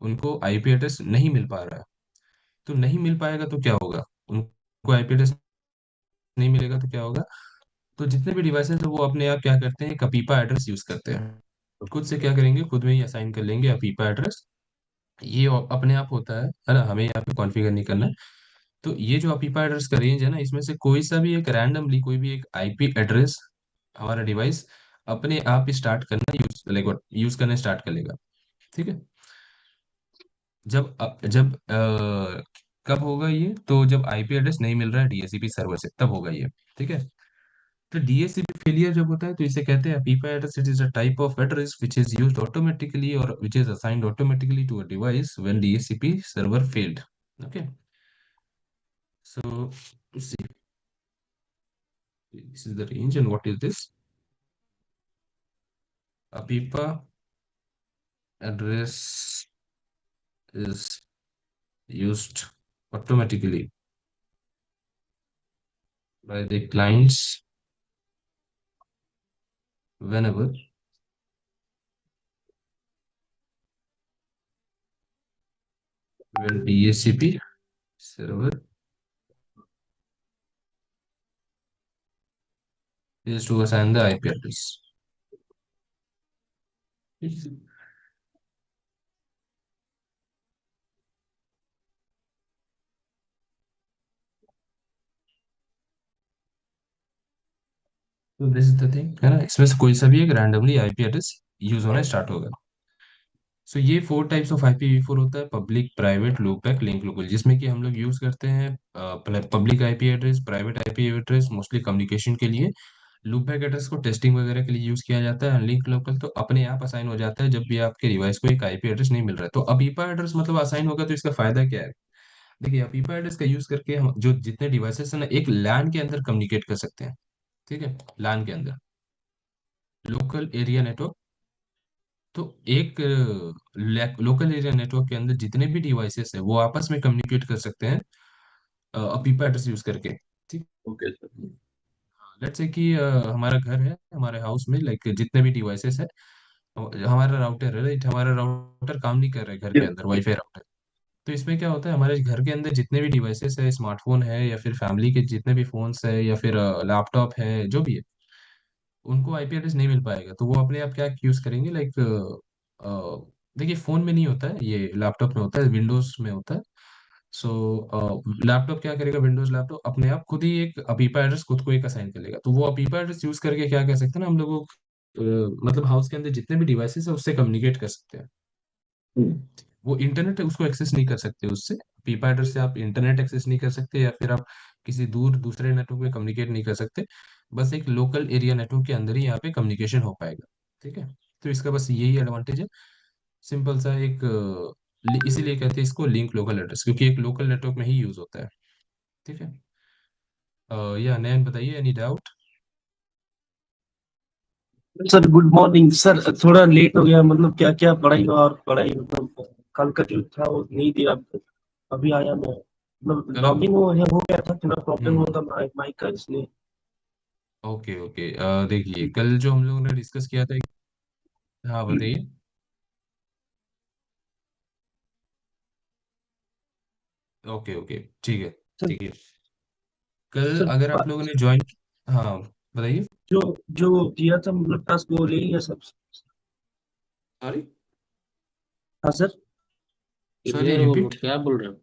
उनको IP address नहीं मिल पा रहा है। तो नहीं मिल पाएगा तो क्या होगा, उनको आईपी एड्रेस नहीं मिलेगा तो क्या होगा, तो जितने भी डिवाइसेस है वो अपने आप क्या करते हैं, एक अपीपा एड्रेस यूज करते हैं। खुद से क्या करेंगे, खुद में ही असाइन कर लेंगे अपीपा एड्रेस। ये अपने आप होता है ना, हमें यहाँ पे कॉन्फ़िगर नहीं करना है। तो ये जो अपीपा एड्रेस का रेंज है ना, इसमें से कोई सा भी एक रैंडमली कोई भी एक आईपी एड्रेस हमारा डिवाइस अपने आप स्टार्ट करना यूज करना स्टार्ट कर लेगा। ठीक है। कब होगा ये, तो जब आईपी एड्रेस नहीं मिल रहा है डीएचसीपी सर्वर से, तब होगा ये। ठीक है। तो डीएचसीपी फेलियर जब होता है तो इसे कहते हैं पीपा address. It is a type of address which is used automatically और which is assigned automatically to a device when DHCP server failed. Okay. So see, this is the range, and what is this? Apipa address is used automatically by the clients whenever when DHCP server is to assign the IP address. तो this is the thing है ना, इसमें से कोई सा भी एक randomly IP address use होना स्टार्ट होगा। सो ये 4 टाइप्स ऑफ IPv4 होता है, public, private, loopback, link local, जिसमें कि हम लोग यूज करते हैं public IP address, private IP address mostly communication के लिए। लूपबैक एड्रेस को टेस्टिंग वगैरह के लिए यूज किया जाता है। लिंक लोकल तो अपने आप असाइन हो जाता है जब भी आपके डिवाइस को एक आईपी एड्रेस नहीं मिल रहा है। तो अपीपा एड्रेस मतलब असाइन होगा, तो इसका फायदा क्या है। देखिए, अपीपा एड्रेस का यूज करके हम जो जितने डिवाइसेस है ना, एक लैन के अंदर कम्युनिकेट कर सकते हैं। ठीक है, लैन के अंदर, लोकल एरिया नेटवर्क। तो एक लोकल एरिया नेटवर्क के अंदर जितने भी डिवाइसेस है वो आपस में कम्युनिकेट कर सकते हैं अपीपा एड्रेस यूज करके। ठीक। Okay sir. लेट्स से कि हमारा घर है, हमारे हाउस में लाइक जितने भी डिवाइसेस है, हमारा राउटर है, राइट, हमारा राउटर काम नहीं कर रहा है घर के अंदर, वाईफाई राउटर। तो इसमें क्या होता है, हमारे घर के अंदर जितने भी डिवाइसेस है, स्मार्टफोन है या फिर फैमिली के जितने भी फोन्स है या फिर लैपटॉप है, जो भी है, उनको आईपी एड्रेस नहीं मिल पाएगा। तो वो अपने आप क्या यूज करेंगे, लाइक देखिए, फोन में नहीं होता है ये, लैपटॉप में होता है, विंडोज में होता है। सो लैपटॉप क्या करेगा, विंडोज लैपटॉप अपने आप खुद ही एक अपीपा एड्रेस खुद को एक असाइन कर लेगा। तो वो अपीपा एड्रेस यूज करके क्या कर सकते हैं ना हम लोग, मतलब हाउस के अंदर जितने भी डिवाइसेस है उससे कम्युनिकेट कर सकते हैं। वो इंटरनेट उसको एक्सेस नहीं कर सकते उससे। पीपा एड्रेस से आप इंटरनेट एक्सेस नहीं कर सकते या फिर आप किसी दूर दूसरे नेटवर्क में कम्युनिकेट नहीं कर सकते। बस एक लोकल एरिया नेटवर्क के अंदर ही यहाँ पे कम्युनिकेशन हो पाएगा। ठीक है। तो इसका बस यही एडवांटेज है, सिंपल सा एक इसीलिए कहते हैं इसको लिंक लोकल एड्रेस, क्योंकि एक लोकल नेटवर्क में ही यूज होता है। ठीक है। या नयन बताइए, any doubt. Sir good morning sir. थोड़ा लेट हो गया, मतलब क्या क्या पढ़ाई और पढ़ाई, मतलब कल का जो था वो नहीं दिया। अभी आया मैं, मतलब चलो। लॉगिन हो गया था, थोड़ा प्रॉब्लम हम्म। होता माइक माइक का, इसलिए। ओके ओके, देखिए कल जो हम लोगों ने डिस्कस किया था। हाँ बताइए। ओके ओके, ठीक है। सर ठीक है। कल सर अगर आप लोगों ने ज्वाइन, हाँ बताइए। जो जो दिया था मतलब टास्क, वो ले लिया सब? सॉरी। हाँ सर। सॉरी, क्लियर बोलो, रिपीट। क्या बोल रहे हो?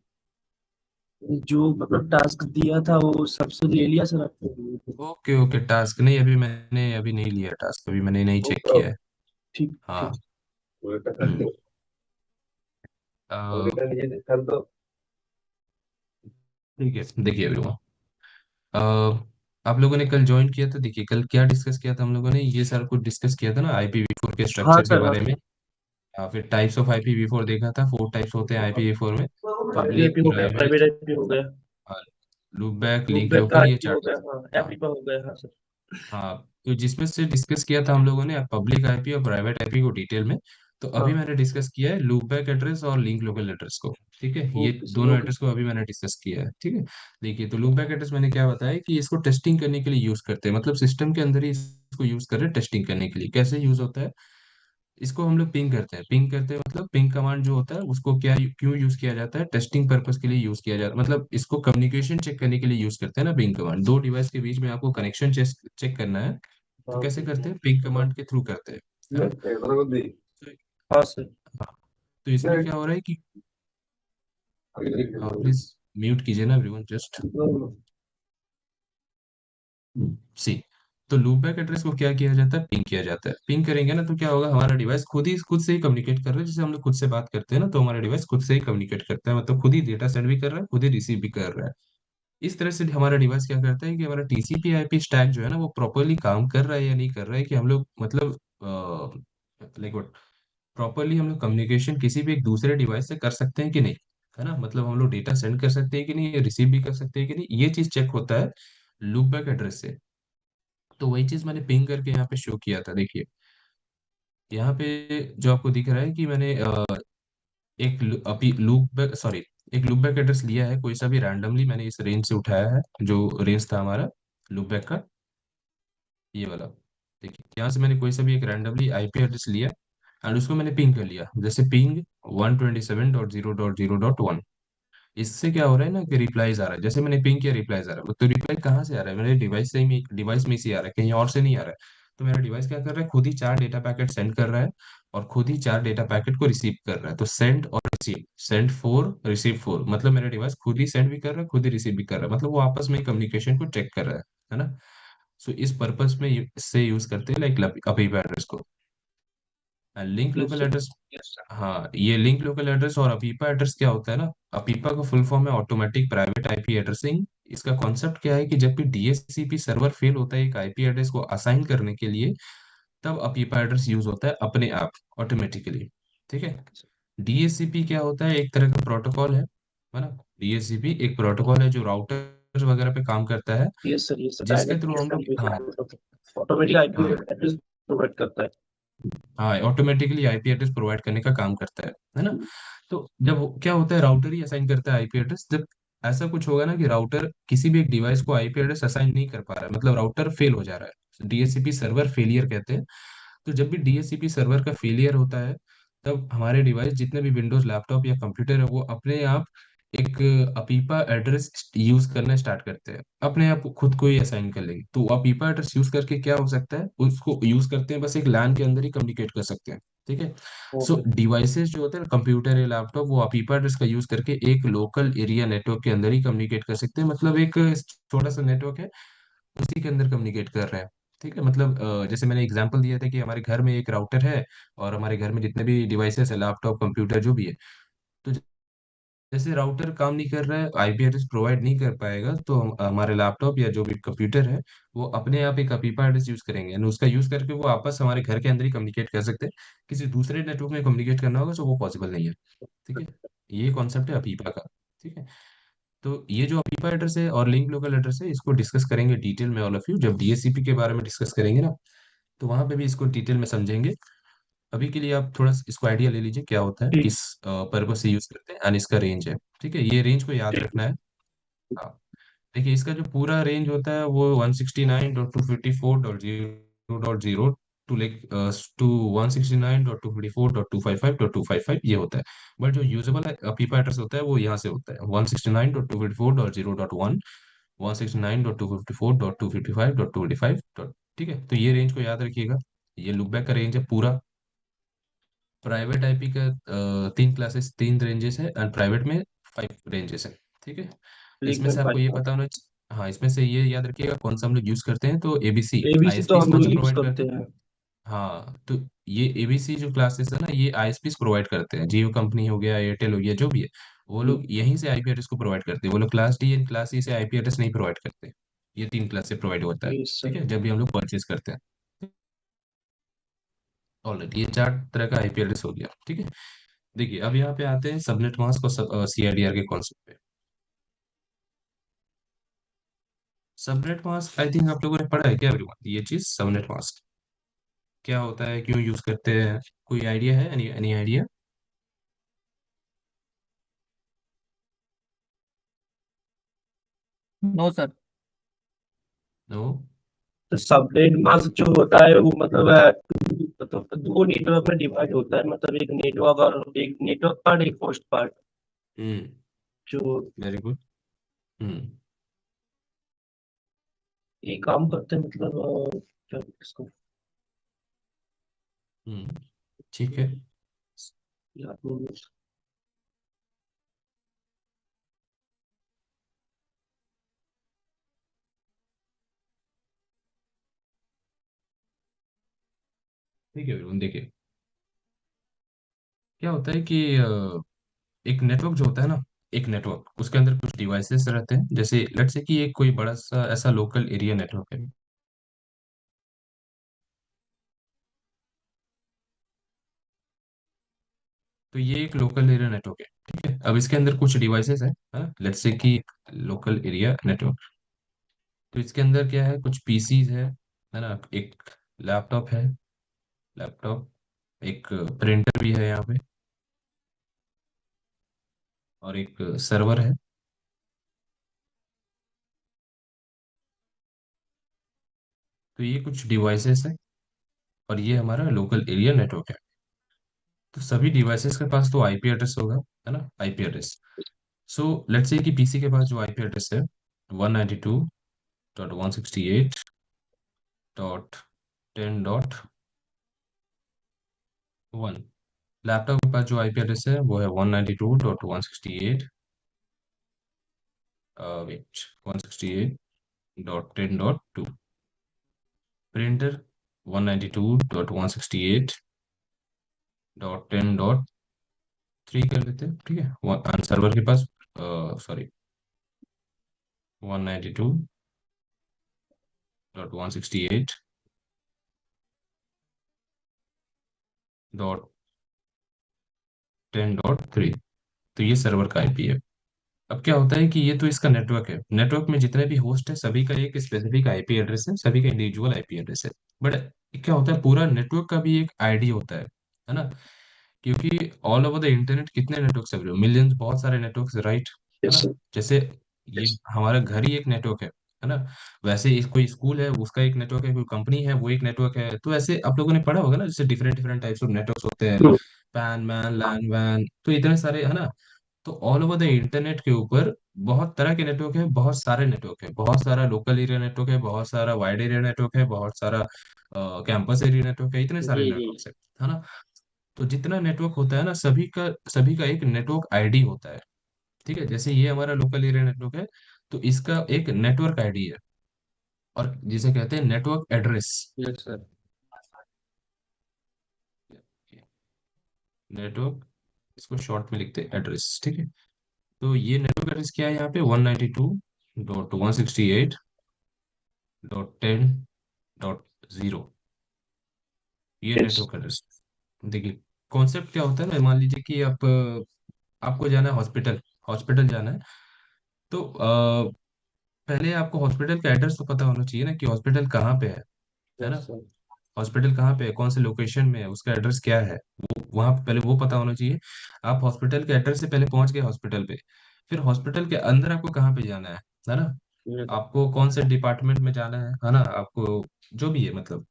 जो मतलब टास्क दिया था वो सबसे ले लिया सर आपने? ओके ओके, टास्क नहीं, अभी मैंने अभी नहीं लिया टास्क, अभी मैंने नहीं चेक ओके किया ओके, है। ठीक हाँ। ठीक। हम्म। कर दो। ठीक है, देखिए अभी आप लोगों ने कल ज्वाइन किया था, देखिए कल क्या डिस्कस किया था हम लोगों ने, ये सारा कुछ डिस्कस किया था ना IPv4 के हाँ स्ट्रक्चर के सर, हाँ बारे में। सर। फिर टाइप्स ऑफ IPv4 देखा था, 4 टाइप्स होते हैं IPv4 में। पब्लिक पब्लिक, आईपी हो गया, प्राइवेट प्राइवेट, आईपी हो गया, loop back, loop link back का लोकल, ये आईपी चार हो गया, टाइप्स। हाँ हाँ। एफआईपी हो गया, हाँ सर। हाँ। तो जिसमें से डिस्कस किया था हम लोगों ने पब्लिक आईपी और प्राइवेट आईपी को डिटेल में। तो अभी हाँ। मैंने डिस्कस किया है लूप बैक एड्रेस और लिंक लोकल एड्रेस को। ठीक है, ये ओके सर, दोनों ओके एड्रेस को सर। अभी मैंने डिस्कस किया है। ठीक है। देखिए, तो लूप बैक एड्रेस मैंने क्या बताया कि इसको टेस्टिंग करने के लिए यूज करते हैं, मतलब सिस्टम के अंदर ही इसको यूज कर रहे हैं टेस्टिंग करने के लिए। कैसे यूज होता है, इसको हम लोग पिंग करते हैं। पिंग करते हैं मतलब पिंग कमांड जो होता है उसको क्या क्यों यूज किया जाता है, टेस्टिंग पर्पस के लिए यूज किया जाता है, मतलब इसको कम्युनिकेशन चेक करने के लिए यूज करते हैं ना पिंग कमांड। दो डिवाइस के बीच में आपको कनेक्शन चेक चेक करना है, तो हाँ कैसे करते हैं, पिंग कमांड के थ्रू करते हैं, है ना। तो, हाँ सर। हाँ, तो इसमें क्या हो रहा है कि प्लीज म्यूट कीजिए ना एवरीवन जस्ट सी। तो लूपबैक एड्रेस को क्या किया जाता है, पिंग किया जाता है। पिंग करेंगे ना तो क्या होगा, हमारा डिवाइस खुद से ही कम्युनिकेट कर रहा है। जैसे हम लोग खुद से बात करते हैं ना, तो हमारा डिवाइस खुद से ही कम्युनिकेट करता है, मतलब खुद ही डेटा सेंड भी कर रहा है, खुद ही रिसीव भी कर रहा है। इस तरह से हमारा डिवाइस क्या करता है कि हमारा टीसीपी आईपी स्टैक जो है ना वो प्रॉपरली काम कर रहा है या नहीं कर रहा है, कि हम लोग मतलब लाइक प्रॉपरली हम लोग कम्युनिकेशन किसी भी एक दूसरे डिवाइस से कर सकते हैं कि नहीं, है ना। मतलब हम लोग डेटा सेंड कर सकते हैं कि नहीं, रिसीव भी कर सकते हैं कि नहीं, ये चीज चेक होता है लूपबैक एड्रेस से। तो वही चीज मैंने पिंग करके यहाँ पे शो किया था, देखिए यहाँ पे जो आपको दिख रहा है कि मैंने एक अभी लूप बैक सॉरी एक लूप बैक एड्रेस लिया है कोई सा भी रैंडमली, मैंने इस रेंज से उठाया है, जो रेंज था हमारा लूप बैक का, ये वाला। देखिए यहाँ से मैंने कोई सा भी एक रैंडमली आईपी एड्रेस लिया एंड उसको मैंने पिंग कर लिया, जैसे पिंग 127.0.0.1। इससे क्या हो रहा है ना कि रिप्लाईज आ रहा है, जैसे मैंने पिंग किया रिप्लाईज आ रहा है। तो रिप्लाई कहाँ से आ रहा है, मेरे डिवाइस में से आ रहा है, कहीं और से नहीं आ रहा है। तो मेरा डिवाइस क्या कर रहा है, खुद ही 4 डेटा पैकेट सेंड कर रहा है और खुद ही 4 डेटा पैकेट को रिसीव कर रहा है। तो सेंड और रिसीव, सेंड 4 रिसीव 4, मतलब मेरा डिवाइस खुद ही सेंड भी कर रहा है, खुद ही रिसीव भी कर रहा है, मतलब वो आपस में कम्युनिकेशन को चेक कर रहा है ना। सो इस पर्पस में इससे यूज करते हैं लाइक अपीपा एड्रेस को। Link yes local sir. Address, हाँ ये लिंक लोकल एड्रेस और अपीपा एड्रेस क्या होता है ना, अपीपा का फुल फॉर्म है ऑटोमेटिक प्राइवेट आईपी एड्रेसिंग। इसका कॉन्सेप्ट क्या है कि जब भी डीएचसीपी सर्वर फेल होता है एक आईपी एड्रेस को असाइन करने के लिए, तब अपीपा एड्रेस यूज होता है अपने आप ऑटोमेटिकली, ठीक है। डीएचसीपी क्या होता है, एक तरह का प्रोटोकॉल है ना। डीएचसीपी एक प्रोटोकॉल है जो राउटर वगैरह पे काम करता है, यस सर, जिसके थ्रू हम लोग, हाँ डायरेक्ट ऑटोमेटिक आईपी हाँ एड्रेस प्रोवाइड करता है। हाँ ऑटोमेटिकली आईपी एड्रेस प्रोवाइड करने का काम करता है ना। तो जब क्या होता है, राउटर ही असाइन करता है आईपी एड्रेस। जब ऐसा कुछ होगा ना कि राउटर किसी भी एक डिवाइस को आईपी एड्रेस असाइन नहीं कर पा रहा है, मतलब राउटर फेल हो जा रहा है, डीएचसीपी सर्वर फेलियर कहते हैं। तो जब भी डीएचसीपी सर्वर का फेलियर होता है, तब हमारे डिवाइस जितने भी विंडोज लैपटॉप या कंप्यूटर है वो अपने आप एक अपीपा एड्रेस यूज करना स्टार्ट करते हैं, अपने आप खुद को ही असाइन कर लेंगे। तो अपीपा एड्रेस यूज करके क्या हो सकता है, उसको यूज करते हैं बस एक लैन के अंदर ही कम्युनिकेट कर सकते हैं, ठीक है। So okay. डिवाइसेस जो होते हैं कंप्यूटर या लैपटॉप, वो अपीपा एड्रेस का यूज करके एक लोकल एरिया नेटवर्क के अंदर ही कम्युनिकेट कर सकते हैं, मतलब एक छोटा सा नेटवर्क है उसी के अंदर कम्युनिकेट कर रहे हैं, ठीक है। मतलब जैसे मैंने एग्जांपल दिया था कि हमारे घर में एक राउटर है और हमारे घर में जितने भी डिवाइसेस है, लैपटॉप कंप्यूटर जो भी है, तो जैसे राउटर काम नहीं कर रहा है, आईपी एड्रेस प्रोवाइड नहीं कर पाएगा, तो हमारे लैपटॉप या जो भी कंप्यूटर है वो अपने आप एक अपीपा एड्रेस यूज करेंगे, यानी उसका यूज करके वो आपस हमारे घर के अंदर ही कम्युनिकेट कर सकते हैं। किसी दूसरे नेटवर्क में कम्युनिकेट करना होगा तो वो पॉसिबल नहीं है, ठीक है। ये कॉन्सेप्ट है अपीपा का, ठीक है। तो ये जो अपीपा एड्रेस है और लिंक लोकल एड्रेस है, इसको डिस्कस करेंगे डिटेल में ऑल ऑफ यू, जब डीएससीपी के बारे में डिस्कस करेंगे ना, तो वहां पे भी इसको डिटेल में समझेंगे। अभी के लिए आप थोड़ा इसको आइडिया ले लीजिए क्या होता है, ठीक किस पर्पज से यूज करते हैं एंड इसका रेंज है, ठीक है। ये रेंज को याद ठीक। रखना है। हाँ, देखिए इसका जो पूरा रेंज होता है वो 169.254.0.0 टू लाइक टू 169.254.255.255 ये होता है। बट जो यूजेबल पीपा एड्रेस होता है वो यहाँ से होता है 169.254.0.1, 169.254.255.255, ठीक है। तो ये रेंज को याद रखिएगा। ये लुकबैक का रेंज है पूरा। प्राइवेट आईपी का 3 क्लासेस 3 रेंजेस है एंड प्राइवेट में 5 रेंजेस है, ठीक है। लिंक इसमें में से आपको ये फाइल। पता होना हाँ इसमें से ये याद रखिएगा कौन सा हम लोग यूज करते हैं, तो एबीसी एबीसी तो आईएसपीस हम कौन लोग सा यूज प्रोवाइड करते करते हैं। हैं। हाँ तो ये एबीसी जो क्लासेस है ना, ये आईएसपीस प्रोवाइड करते हैं, जियो कंपनी हो गया, एयरटेल हो गया, जो भी है वो लोग यहीं से आईपी एड्रेस को प्रोवाइड करते हैं। वो लोग क्लास डी एंड क्लास ई से आईपी एड्रेस नहीं प्रोवाइड करते। ये 3 क्लास से प्रोवाइड होता है, यस ठीक सर। है, जब भी हम लोग परचेज करते हैं। ऑलराइट, ये 4 तरह का आईपी एड्रेस हो गया, ठीक है। देखिए अब यहाँ पे आते हैं सबनेट मास्क और सीआईडीआर के कॉन्सेप्ट पे। सबनेट मास्क आई थिंक आप लोगों ने पढ़ा है क्या एवरीवन, ये चीज सबनेट मास्क क्या होता है, क्यों यूज करते हैं, कोई आइडिया है, any any idea. No sir. No. तो सबनेट मास्क जो होता है वो मतलब मतलब दो नेटवर्क में डिवाइड होता है, मतलब एक नेटवर्क और एक नेटवर्क पार्ट, एक होस्ट पार्ट। हम्म। जो वेरी गुड। हम्म। ये काम करते हैं, मतलब क्या इसको हम्म। ठीक है। याद नहीं है। ठीक है वरुण, देखिए क्या होता है कि एक नेटवर्क जो होता है ना, एक नेटवर्क उसके अंदर कुछ डिवाइसेस रहते हैं, जैसे लेट्स से कि एक कोई बड़ा सा ऐसा लोकल एरिया नेटवर्क है। तो ये एक लोकल एरिया नेटवर्क है, ठीक है। अब इसके अंदर कुछ डिवाइसेस है लेट्स से कि लोकल एरिया नेटवर्क। तो इसके अंदर क्या है, कुछ पीसीज है ना, एक लैपटॉप है, लैपटॉप, एक प्रिंटर भी है यहाँ पे, और एक सर्वर है। तो ये कुछ डिवाइसेस है, और ये हमारा लोकल एरिया नेटवर्क है। तो सभी डिवाइसेस के पास तो आईपी एड्रेस होगा, है ना, IP address. So let's say कि पीसी के पास जो आईपी एड्रेस है 192.168.10.1। लैपटॉप के पास जो आईपी एड्रेस है वो है 192.168, वेट, 168.10.2। प्रिंटर 192.168.10.3 कर देते हैं, ठीक है। सर्वर के पास सॉरी 192.168.10.3। तो ये सर्वर का आईपी है। अब क्या होता है कि ये तो इसका नेटवर्क है, नेटवर्क में जितने भी होस्ट है सभी का एक स्पेसिफिक आईपी एड्रेस है, सभी का इंडिविजुअल आईपी एड्रेस है। बट क्या होता है, पूरा नेटवर्क का भी एक आईडी होता है ना। क्योंकि ऑल ओवर द इंटरनेट कितने नेटवर्क चल रहे हो, मिलियंस, बहुत सारे नेटवर्क, राइट, है यस ना। सर। जैसे ये हमारा घर ही एक नेटवर्क है ना। वैसे कोई स्कूल है उसका एक नेटवर्क है, कोई कंपनी है वो एक नेटवर्क है। तो ऐसे आप लोगों ने पढ़ा होगा ना, जैसे different different types of network होते हैं, पैन मैन लैन वैन, तो इतने सारे, है ना। तो ऑल ओवर द इंटरनेट के ऊपर बहुत तरह के नेटवर्क है, बहुत सारे नेटवर्क है, बहुत सारा लोकल एरिया नेटवर्क है, बहुत सारा वाइड एरिया नेटवर्क है, बहुत सारा कैंपस एरिया नेटवर्क है, इतने सारे जी जी। नेटवर्क है ना। तो जितना नेटवर्क होता है ना, सभी का एक नेटवर्क आईडी होता है, ठीक है। जैसे ये हमारा लोकल एरिया नेटवर्क है, तो इसका एक नेटवर्क आईडी है, और जिसे कहते हैं network address. Yes sir. Network, इसको शॉर्ट में लिखते हैं एड्रेस, ठीक है। तो ये नेटवर्क एड्रेस क्या है यहाँ पे, 192.168.10.0। ये यस। Network address. देखिए कॉन्सेप्ट क्या होता है ना, मान लीजिए कि आप आपको जाना है हॉस्पिटल, हॉस्पिटल जाना है। तो पहले आपको हॉस्पिटल का एड्रेस तो पता होना चाहिए ना, कि हॉस्पिटल कहाँ पे है यस ना। सर। हॉस्पिटल कहाँ पे है, कौन से लोकेशन में है, उसका एड्रेस क्या है, वो वहाँ पे पहले वो पता होना चाहिए। आप हॉस्पिटल के एड्रेस से पहले पहुंच गए हॉस्पिटल पे, फिर हॉस्पिटल के अंदर आपको कहाँ पे जाना है ना। यस। आपको कौन से डिपार्टमेंट में जाना है ना, आपको जो भी है मतलब।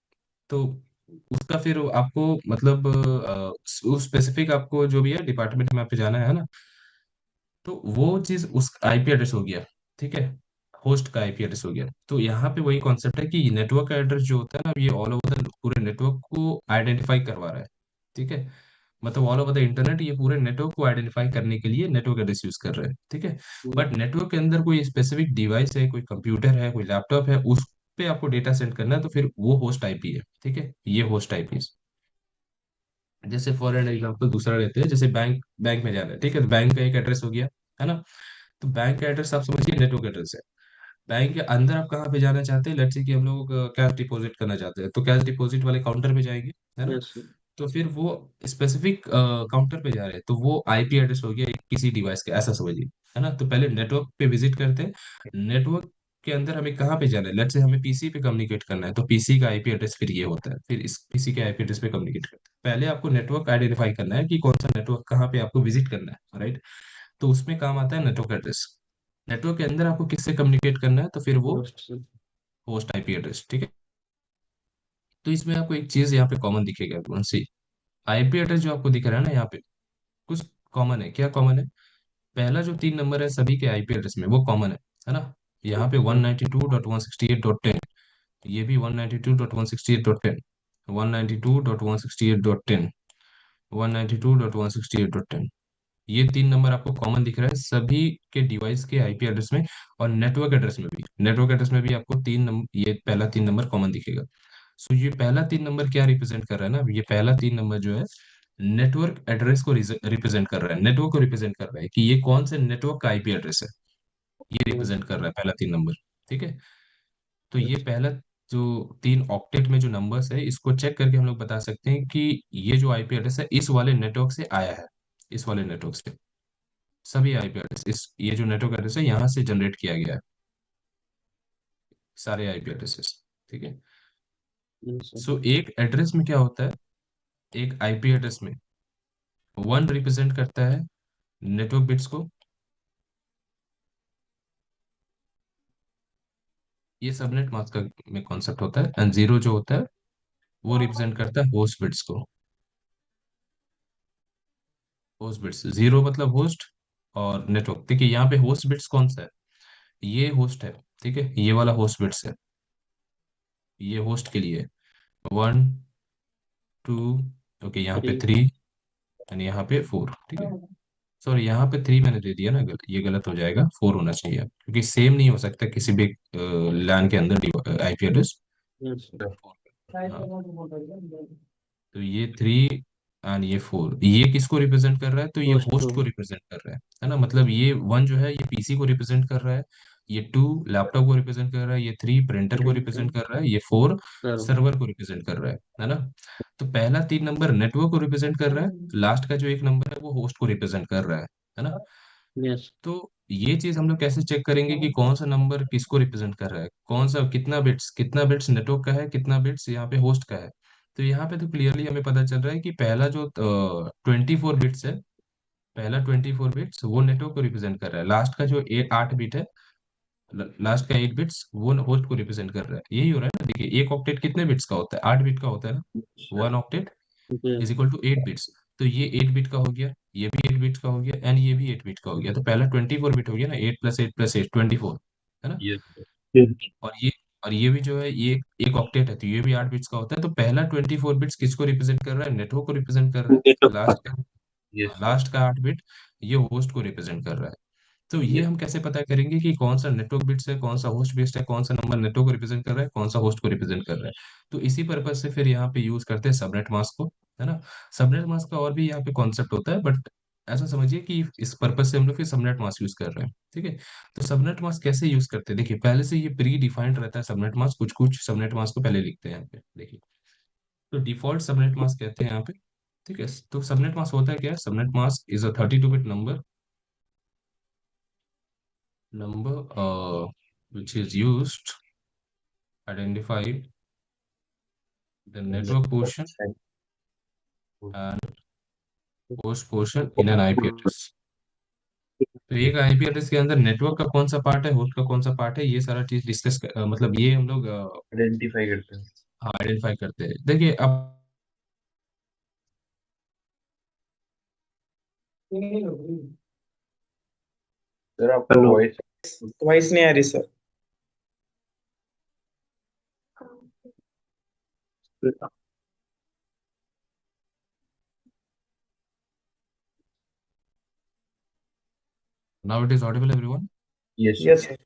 तो उसका फिर आपको मतलब उस स्पेसिफिक आपको जो भी है डिपार्टमेंट में आपको जाना है ना। तो वो चीज उस आईपी एड्रेस हो गया, ठीक है। होस्ट का आईपी एड्रेस हो गया। तो यहाँ पे वही कॉन्सेप्ट है कि नेटवर्क का एड्रेस जो होता है ना, ये ऑल ओवर द पूरे नेटवर्क को आइडेंटिफाई करवा रहा है, ठीक है। मतलब ऑल ओवर द इंटरनेट ये पूरे नेटवर्क को आइडेंटिफाई करने के लिए नेटवर्क एड्रेस यूज कर रहे हैं, ठीक है। बट नेटवर्क के अंदर कोई स्पेसिफिक डिवाइस है, कोई कंप्यूटर है, कोई लैपटॉप है, उस पे आपको डेटा सेंड करना है, तो फिर वो होस्ट आईपी है, ठीक है, ये होस्ट आईपी। जैसे फॉर एन एग्जाम्पल दूसरा लेते हैं, जैसे बैंक, बैंक में जाना है, ठीक है, तो बैंक का एक एड्रेस हो गया, है ना। तो बैंक का एड्रेस आप समझिए नेटवर्क एड्रेस है। बैंक के अंदर आप कहाँ पे जाना चाहते हैं, लेट्स से कि हम लोग कैश डिपॉजिट करना चाहते हैं, तो कैश डिपॉजिट वाले काउंटर पे जाएंगे, है ना। यस। तो फिर वो स्पेसिफिक काउंटर पे जा रहे हैं, तो वो आईपी एड्रेस हो गया एक किसी डिवाइस का, ऐसा समझिए, है ना। तो पहले नेटवर्क पे विजिट करते हैं, नेटवर्क के अंदर हमें कहाँ पे जाना है, लेट्स से हमें पीसी पे कम्युनिकेट करना है, तो पीसी का आईपी एड्रेस फिर ये होता है, फिर इस पीसी के आईपी एड्रेस पे कम्युनिकेट करते हैं। पहले आपको नेटवर्क आइडेंटिफाई करना है कि कौन सा नेटवर्क कहाँ पे आपको विजिट करना है, राइट। तो उसमें काम आता है नेटवर्क एड्रेस। नेटवर्क के अंदर आपको किससे कम्युनिकेट करना है, तो फिर वो yes sir. Host IP address, ठीक है। तो इसमें आपको एक चीज यहाँ पे कॉमन दिखेगा, कौन सी? आईपी एड्रेस जो आपको दिख रहा है ना यहाँ पे, कुछ कॉमन है। क्या कॉमन है? पहला जो 3 नंबर है सभी के आईपी एड्रेस में, वो कॉमन है ना? यहाँ पे 192.168.10, ये भी 192.168.10, 192.168.10, 192.168.10, ये 3 नंबर आपको कॉमन दिख रहा है सभी के डिवाइस के आईपी एड्रेस में। और नेटवर्क एड्रेस में भी आपको 3 नंबर, ये पहला 3 नंबर कॉमन दिखेगा। सो ये पहला 3 नंबर क्या रिप्रेजेंट कर रहा है ना, ये पहला 3 नंबर जो है नेटवर्क एड्रेस को रिप्रेजेंट कर रहा है, नेटवर्क को रिप्रेजेंट कर रहा है कि ये कौन से नेटवर्क का आईपी एड्रेस है, ये रिप्रेजेंट कर रहा है पहला 3 नंबर। ठीक है? तो ये पहला जो 3 ऑक्टेट में जो नंबर्स है, इसको चेक करके हम लोग बता सकते हैं कि ये जो आईपी एड्रेस है इस वाले नेटवर्क से आया है, इस वाले नेटवर्क से। सभी आईपी एड्रेस, इस ये जो नेटवर्क एड्रेस है यहाँ से जनरेट किया गया है, सारे आईपी एड्रेसेस। ठीक है? सो एक एड्रेस में क्या होता है, एक आईपी एड्रेस में 1 रिप्रेजेंट करता है नेटवर्क बिट्स को, ये सबनेट मास्क का में कॉन्सेप्ट होता है। एंड 0 जो होता है वो रिप्रेजेंट करता है होस्ट बिट्स को। होस्ट बिट्स, 0 मतलब होस्ट, और नेटवर्क। देखिए यहाँ पे होस्ट बिट्स कौन सा है, ये होस्ट है। ठीक है? ये वाला होस्ट बिट्स है, ये होस्ट के लिए 1, 2, ओके, यहाँ पे 3, एंड यहाँ पे 4। ठीक है? सॉरी, यहाँ पे 3 मैंने दे दिया ना, ये गलत हो जाएगा, 4 होना चाहिए क्योंकि सेम नहीं हो सकता किसी भी लैन के अंदर आईपी एड्रेस। हाँ, तो ये 3 एंड ये 4, ये किसको रिप्रेजेंट कर रहा है? तो ये होस्ट को रिप्रेजेंट कर रहा है ना? मतलब ये 1 जो है ये पीसी को रिप्रेजेंट कर रहा है, ये 2 लैपटॉप को रिप्रेजेंट कर रहा है, ये 3 प्रिंटर को रिप्रेजेंट कर रहा है, ये 4 सर्वर को रिप्रेजेंट कर रहा है ना? तो पहला 3 नंबर नेटवर्क को रिप्रेजेंट कर रहा है, लास्ट का जो एक नंबर है वो होस्ट को रिप्रेजेंट कर रहा है ना? तो ये चीज हम लोग कैसे चेक करेंगे कि कौन सा नंबर किसको रिप्रेजेंट कर रहा है, कौन सा, कितना बिट्स नेटवर्क का है, कितना बिट्स यहाँ पे होस्ट का है? तो यहाँ पे तो क्लियरली हमें पता चल रहा है कि पहला जो 24 बिट्स है, पहला 24 बिट्स वो नेटवर्क को रिप्रेजेंट कर रहा है, लास्ट का जो 8 बिट है, लास्ट का 8 बिट्स वो होस्ट को रिप्रेजेंट कर रहा है। यही हो रहा है ना? देखिए एक ऑक्टेट कितने बिट्स का होता है? 8 बिट का होता है ना? 1 octet is equal to 8 bits. तो ये 8 बिट का हो गया, ये भी 8 बिट का हो गया, एंड ये भी 8 बिट का हो गया। तो पहला 24 बिट हो गया ना, 8 + 8 + 8 24, है ना? और ये और ये भी जो है ये एक ऑक्टेट है, तो ये भी 8 बिट्स का होता है। तो पहला 24 बिट्स किसको रिप्रेजेंट कर रहा है? नेटवर्क को रिप्रेजेंट कर रहा है। नेटवर्क लास्ट का लास्ट का 8 बिट ये होस्ट को रिप्रेजेंट कर रहा है। तो ये हम कैसे पता करेंगे कि कौन सा नेटवर्क बिट्स है, कौन सा होस्ट बिट्स है, कौन सा नंबर नेटवर्क को रिप्रेजेंट कर रहा है, कौन सा होस्ट को रिप्रेजेंट कर रहा है? तो इसी पर्पज से फिर यहाँ पे यूज करते हैं सबनेट मास्क को, है ना? सबनेट मास्क का और भी यहाँ पे कॉन्सेप्ट होता है, बट ऐसा समझिए कि इस पर्पज से हम लोग फिर सबनेट मास्क यूज कर रहे हैं। ठीक है? तो सबनेट मास्क कैसे यूज करते हैं, देखिए पहले से ये प्री डिफाइंड रहता है सबनेट मास्क। कुछ कुछ सबनेट मास्क को पहले लिखते हैं यहाँ पे, देखिए। तो डिफॉल्ट सबनेट मास्क कहते हैं यहाँ पे। ठीक है? तो सबनेट मास्क होता है क्या? Subnet mask is a 32 bit number which is used to identify the network portion and host portion in an IP address। तो एक आईपी एड्रेस के अंदर नेटवर्क का कौन सा पार्ट है, होस्ट का कौन सा पार्ट है, ये सारा चीज मतलब ये हम लोग आइडेंटिफाई करते हैं। आइडेंटिफाई करते हैं। देखिए अब सर आपका हेलो। वॉइस वॉइस नहीं आ रही sir. now it is audible everyone? Yes yes sir.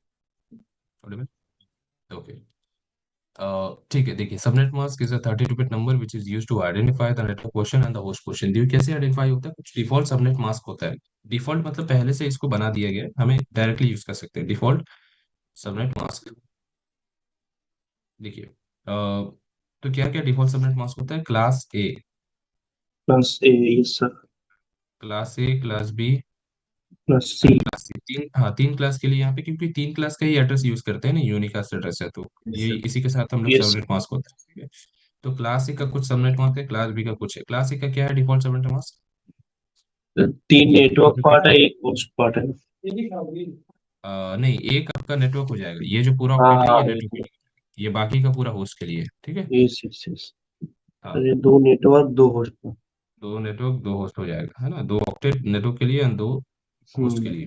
Audible? Okay. ठीक है, देखिए subnet mask is a 32 bit number which is use to identify the network portion and the host portion. देखिए कैसे identify होता है, कुछ डिफॉल्ट सबनेट मास्क होता है। डिफॉल्ट मतलब पहले से इसको बना दिया गया है, हमें डायरेक्टली यूज कर सकते हैं डिफॉल्ट सबनेट मास्क। देखिए तो क्या क्या डिफॉल्ट सबनेट मास्क होता है? Class A, plus A, yes sir. Class B plus and C. Class C. तीन, हाँ, 3 क्लास के लिए यहाँ पे, क्योंकि 3 क्लास का ही एड्रेस यूज करते हैं ना, यूनिकास्ट एड्रेस है, तो ये सर। इसी के साथ हम लोग यस सबनेट मास्क होता है। ठीक है? तो क्लास ए का कुछ सबनेट मास्क है, क्लास बी का कुछ है। क्लास ए का क्या है डिफॉल्ट सबनेट मास्क? सर, 3 देखिए नेटवर्क पार्ट है, एक होस्ट पार्ट है। नहीं, एक आपका नेटवर्क हो जाएगा, ये जो पूरा ऑक्टेट है हाँ ये नेटवर्क हो जाएगा। ये बाकी का पूरा होस्ट के लिए है, ठीक है। Yes yes yes. हाँ, तो ये दो नेटवर्क दो होस्ट। दो नेटवर्क दो होस्ट हो जाएगा, है ना, दो ऑक्टेट नेटवर्क के लिए एंड दो होस्ट के हम्म लिए,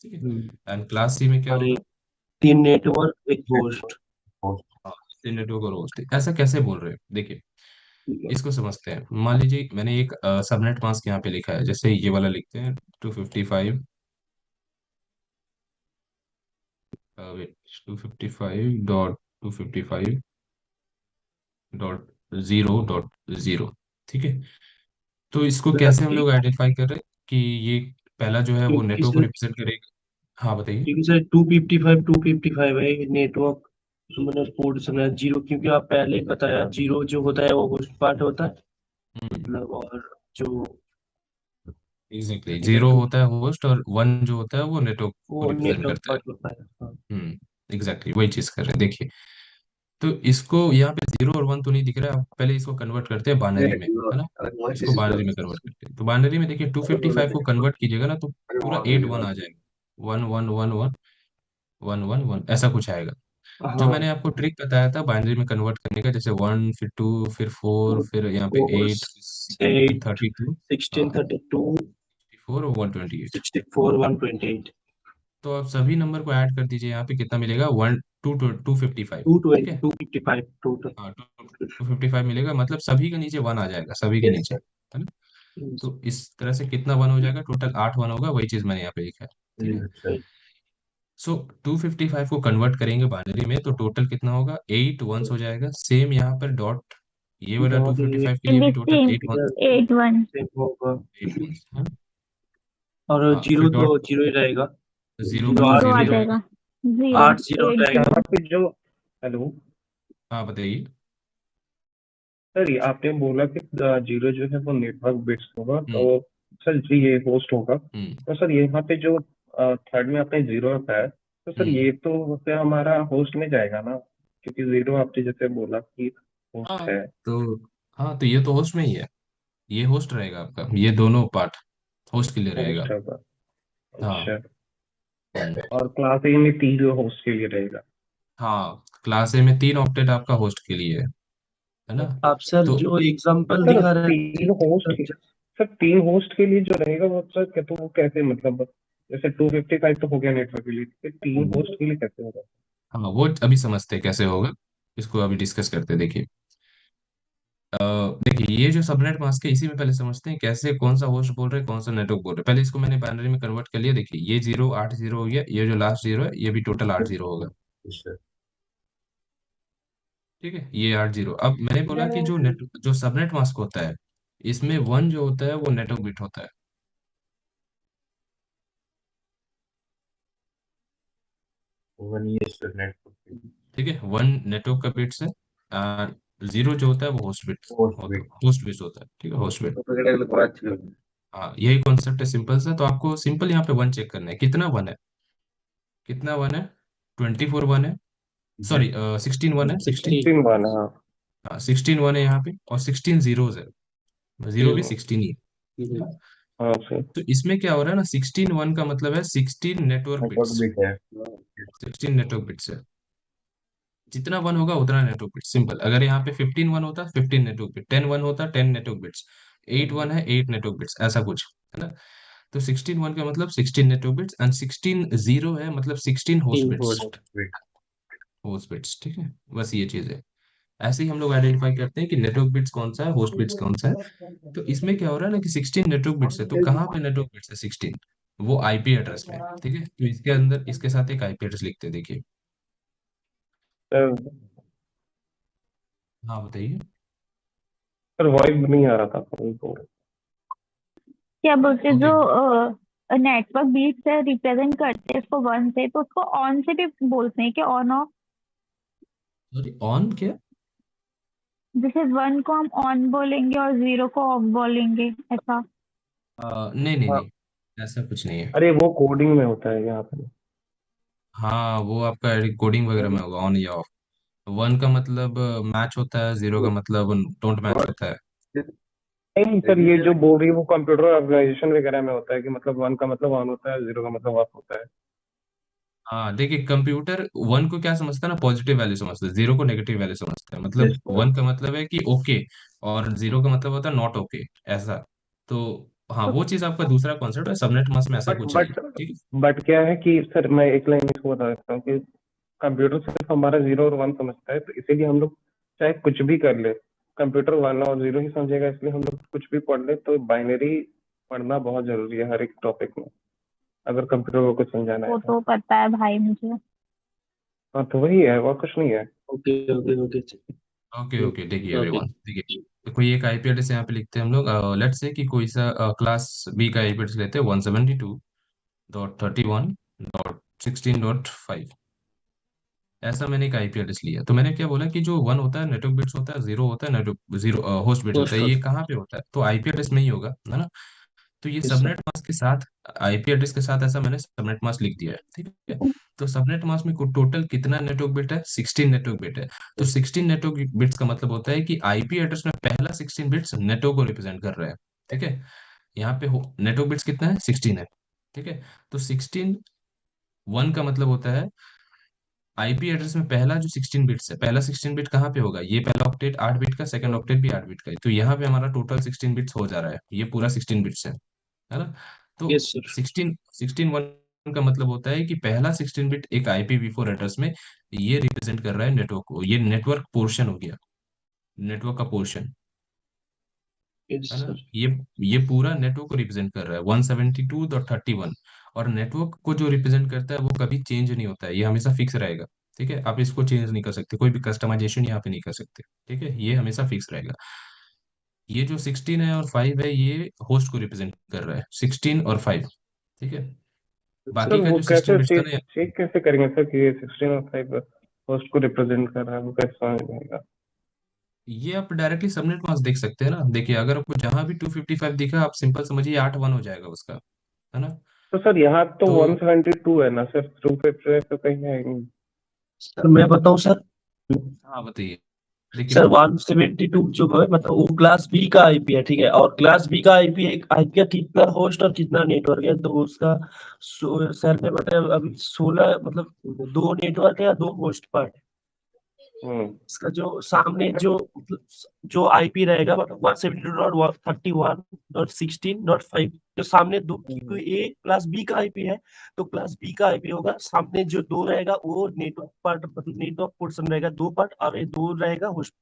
ठीक है। हम्म। एंड क्लास सी में क्या और होगा? एक 3 नेटवर्क एक नेटवर्क होस्ट। होस्ट। हाँ, तीन नेटवर्क और होस्ट। ऐसा कैसे बोल रहे हो, देखिए इसको समझते हैं। मान लीजिए मैंने एक सबनेट मास्क यहाँ पे लिखा है, जैसे ये वाला लिखते हैं 255, वेट, 255.255.0.0, ठीक है। तो इसको कैसे हम लोग आइडेंटिफाई कर रहे हैं कि ये पहला जो है वो क्योंकि नेटवर्क को सर रिप्रेजेंट करेगा। हाँ बताइए। क्योंकि सर 255 है ये नेटवर्क। मैंने पोर्ट समझा जीरो, क्योंकि आप पहले ही बताया जीरो जो होता है वो होस्ट पार्ट होता है। मतलब और जो एग्जैक्टली, ठीक है जीरो टू होता है होस्ट और वन जो होता है वो नेटवर्क को वो रिप्रेजेंट नेटवर्क करता है। पार्ट होता है। हाँ। एग्जैक्टली वही चीज कर रहे हैं, देखिए। तो इसको यहाँ पे जीरो और वन तो नहीं दिख रहा है, आप पहले इसको कन्वर्ट करते हैं बाइनरी में, है ना। इसको बाइनरी में कन्वर्ट करते हैं, तो बाइनरी में देखिए 255 को कन्वर्ट कीजिएगा ना, तो पूरा 8 1 आ जाएगा। 1 1 1 1 1 1 1 ऐसा कुछ आएगा। जो हाँ मैंने आपको ट्रिक बताया था बाइनरी में कन्वर्ट करने का, जैसे वन, फिर टू, फिर फोर, फिर यहाँ पे फोर 8, 8 32, हाँ, 1632 64 और 128। 64 128 तो आप सभी नंबर को ऐड कर दीजिए, यहाँ पे कितना मिलेगा, वन टू 255, ठीक 220 है। 255 टोटल। हाँ, 255 मिलेगा, मतलब सभी के नीचे वन आ जाएगा, सभी के यस नीचे, सर। है ना। तो इस तरह से कितना वन हो जाएगा, टोटल 8 वन होगा, वही चीज मैंने यहाँ पे लिखा है, ठीक है। सही। सो 255 को कन्वर्ट करेंगे बाइनरी में तो टोटल कितना होगा, 8 वंस हो जाएगा। सेम यहाँ पर डॉट, ये वाला डॉट 255 के लिए भी टोटल लिखते 8 वन, 81। होगा। 8 वंस, हाँ। और हाँ, जीरो फिर तो डॉट, जीरो ही रहेगा। जीरो का जीरो तो जीरो आठ जीरो आ ही जीरो रहेगा। जाएगा। जीरो 80 एट रहेगा। जीरो। यहाँ पे जो हेलो हाँ बताइए। सर, ये आपने बोला कि जीरो जो है वो नेटवर्क बिट्स होगा, हम्म तो सर जी ये होस्ट होगा। हम्म तो सर यहाँ पे जो थर्ड में आपने जीरो रखा है, तो सर हम्म। ये तो फिर हमारा होस्ट में जाएगा ना, क्योंकि जीरो आपने जैसे बोला कि होस्ट हाँ है। तो, हाँ तो ये तो होस्ट में ही है, ये होस्ट रहेगा आपका, ये दोनों पार्ट होस्ट के लिए रहेगा। होस्ट होगा। हाँ। अच्छा। हम्म। और क्लास ए में तीन होस्ट के लिए रहेगा। हाँ, क्लास ए में 3 ऑक्टेट आपका होस्ट के लिए है ना। आप सर तो जो तो एग्जांपल सर दिखा रहे तीन होस्ट थे। सर तीन होस्ट के लिए जो रहेगा वो सर तो वो कैसे, मतलब जैसे 255 तो हो गया नेटवर्क के लिए, फिर तीन होस्ट के लिए कैसे होगा? हाँ, वो अभी समझते हैं कैसे होगा, इसको अभी डिस्कस करते हैं, देखिए। देखिए ये जो सबनेट मास्क है, इसी में पहले समझते हैं कैसे, कौन सा होस्ट बोल रहे हैं, कौन सा नेटवर्क बोल रहे हैं। पहले इसको मैंने बाइनरी में कन्वर्ट कर लिया, देखिए ये 0 8 0 हो गया, ये जो लास्ट जीरो है ये भी टोटल 8 0 होगा, सर ठीक है। ये 8 0, अब मैंने बोला कि जो सबनेट मास्क होता है, इसमें वन जो होता है वो नेटवर्क बिट होता है, वन ये सर नेटवर्क ठीक है। वन नेटवर्क का बिट्स है, जीरो जो होता है वो होस्ट बिट्स होस्ट होता बिट। है, होस्ट बिट्स होता है, ठीक है, होस्ट बिट। अच्छा। हाँ, यही कॉन्सेप्ट है, सिंपल सा। तो आपको सिंपल यहाँ पे वन चेक करना है, कितना वन है, कितना वन है, 24 वन है, सॉरी 16 वन है, 16। 60 16 वाला, हाँ। हाँ, 16 वन है यहाँ पे, और 16 जीरोज है, जीरो भी 16 ही है ना। हाँ सर। तो इसमें क्या हो रहा है ना, 16 वन का मतलब है 16 नेटवर्क नेटवर्क बिट्स, बिट है। 16 नेटवर्क बिट्स है। जितना वन होगा उतना नेटवर्क बिट, सिंपल। अगर यहाँ पे 15 वन होता 15 नेटवर्क बिट, 10 वन होता 10 नेटवर्क बिट्स, 8 वन है 8 नेटवर्क बिट्स, ऐसा कुछ, है ना। तो 16 वन का मतलब 16 नेटवर्क बिट्स, एंड 16 जीरो है मतलब 16 होस्ट तीन bits, host. Bit. Host bits, ठीक है। बस ये चीज है। ऐसे ही हम लोग आइडेंटिफाई करते हैं कि नेटवर्क बिट्स कौन सा है, होस्ट बिट्स कौन सा है। तो इसमें क्या हो रहा है ना कि 16 नेटवर्क बिट्स है, तो कहाँ पे नेटवर्क बिट्स है 16, वो आईपी एड्रेस में, ठीक है। तो इसके अंदर इसके साथ एक आईपी एड्रेस लिखते हैं, देखिए। सर हाँ बताइए। सर वॉइस नहीं आ रहा था फोन को। क्या बोलते ओके, जो नेटवर्क बीट से रिप्रेजेंट करते हैं इसको वन से, तो उसको ऑन से भी बोलते हैं क्या, ऑन ऑफ? सॉरी, ऑन क्या? जैसे वन को हम ऑन बोलेंगे और जीरो को ऑफ बोलेंगे, ऐसा? नहीं नहीं हाँ। नहीं, ऐसा कुछ नहीं है। अरे वो कोडिंग में होता है यहाँ पे। हाँ, वो आपका कोडिंग वगैरह में होगा, ऑन या ऑफ। वन का मतलब मैच होता है, जीरो का मतलब डोंट मैच होता है। नहीं सर, ये जो बोल रही है वो कंप्यूटर ऑर्गेनाइजेशन वगैरह में होता है कि मतलब वन का मतलब ऑन होता है, जीरो का मतलब ऑफ होता है। हाँ देखिए, कंप्यूटर वन को क्या समझता है ना, पॉजिटिव वैल्यू समझता है, जीरो को नेगेटिव वैल्यू समझता है। मतलब यस सर। वन का मतलब है कि ओके, और जीरो का मतलब होता है नॉट ओके, ऐसा। तो हाँ, वो चीज आपका दूसरा कॉन्सेप्ट है, सबनेट मास्क में ऐसा बट कुछ नहीं है। बट ठीक है। बट क्या है कि सर, मैं एक लाइन इसको बता देता हूँ कि कंप्यूटर सिर्फ हमारा जीरो और वन समझता है, तो इसीलिए हम लोग चाहे कुछ भी कर ले, कंप्यूटर वन और जीरो ही समझेगा। इसलिए हम लोग कुछ भी पढ़ ले तो बाइनरी पढ़ना बहुत जरूरी है हर एक टॉपिक में, अगर कंप्यूटर को कुछ समझाना है वो तो। तो पता है भाई मुझे। हाँ, तो वही है और कुछ नहीं है। Okay okay okay. Okay okay, देखिए ओके। एवरीवन, देखिए, तो कोई एक आईपी एड्रेस यहाँ पे लिखते हैं हम लोग। लेट्स से कि कोई सा क्लास बी का आईपी एड्रेस लेते हैं 172.31.16.5। ऐसा मैंने एक आईपी एड्रेस लिया, तो मैंने क्या बोला कि जो वन होता है नेटवर्क बिट्स होता है, जीरो होता है नेटवर्क जीरो होस्ट बिट्स होता है, पोस्टर। ये कहाँ पे होता है, तो आईपी एड्रेस में ही होगा, है ना। तो ये यस सर। सबनेट मास्क के साथ, आईपी एड्रेस के साथ ऐसा मैंने सबनेट मास्क लिख दिया है, ठीक है। तो सबनेट मास्क में टोटल कितना नेटवर्क बिट है, 16 नेटवर्क बिट है। तो 16 नेटवर्क बिट्स का मतलब होता है कि आईपी एड्रेस में पहला 16 बिट्स नेटवर्क को रिप्रेजेंट कर रहा है, ठीक है। यहाँ पे नेटवर्क बिट्स कितना है, 16 है, ठीक है। तो 16 वन का मतलब होता है आईपी एड्रेस में पहला जो 16 बिट्स है, पहला 16 बिट कहाँ पे होगा, ये पहला ऑक्टेट 8 बिट का, सेकंड ऑक्टेट भी 8 बिट का है, तो यहाँ पे हमारा टोटल 16 बिट्स हो जा रहा है, ये पूरा 16 बिट्स है ना। तो यस सर। 16 वन का मतलब होता है कि पहला 16 बिट एक IPv4 एड्रेस में ये रिप्रेजेंट कर रहा है नेटवर्क को, ये नेटवर्क पोर्शन हो गया, नेटवर्क का पोर्शन, यस है ना। सर। ये पूरा नेटवर्क को रिप्रेजेंट कर रहा है 172.31। और नेटवर्क को जो रिप्रेजेंट करता है वो कभी चेंज नहीं होता है, ये हमेशा फिक्स रहेगा, ठीक है। आप इसको चेंज नहीं कर सकते, कोई भी कस्टमाइजेशन यहाँ पे नहीं कर सकते, ठीक है, ये हमेशा फिक्स रहेगा। ये जो 16 है और 5 है, ये होस्ट को रिप्रेजेंट कर रहा है, 16 और 5, ठीक है। सर बाकी का वो जो कैसे 16 बिट्स था चेक ना, चेक कैसे करेंगे सर कि ये 16 और 5 होस्ट को रिप्रेजेंट कर रहा है, वो कैसे समझ में आएगा? ये आप डायरेक्टली सबनेट मास्क देख सकते हैं ना। देखिए, अगर आपको जहां भी 255 दिखा, आप सिंपल समझिए 8 1 हो जाएगा उसका, है ना। तो सर यहाँ तो तो 172 है ना सर, 255 तो कहीं है ही नहीं। सर मैं बताऊं सर। हाँ बताइए, देखिए सर 172 जो है मतलब वो क्लास बी का आईपी है, ठीक है। और क्लास बी का आईपी, एक आईपी का कितना होस्ट और कितना नेटवर्क है, तो उसका सर ने बताया अभी 16 मतलब दो नेटवर्क है या दो होस्ट पर। हम्म। इसका जो सामने जो आईपी रहेगा मतलब 172.31.16.5, जो सामने दो, कोई ए क्लास बी का आईपी है तो क्लास बी का आईपी होगा, सामने जो दो रहेगा वो नेटवर्क पार्ट मतलब नेटवर्क पोर्शन रहेगा, दो पार्ट, और ये दो रहेगा होस्ट।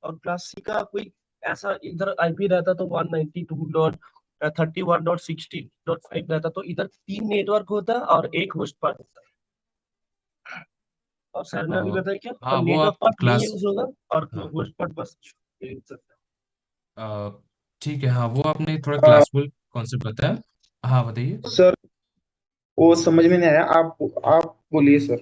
और क्लास सी का कोई ऐसा इधर आईपी रहता तो 192.31.16.5 रहता, तो इधर तीन नेटवर्क होता और एक होस्ट पार्ट होता। और सर ने अभी बताया क्या हाँ मतलब वो नेटवर्क आप पार्ट नहीं क्लास, यूज होगा और हाँ होस्ट पार्ट बस यूज होता अ, ठीक है, हाँ वो आपने थोड़ा आ, क्लासफुल कॉन्सेप्ट बताया। हाँ बताइए। सर वो समझ में नहीं आया, आप बोलिए सर।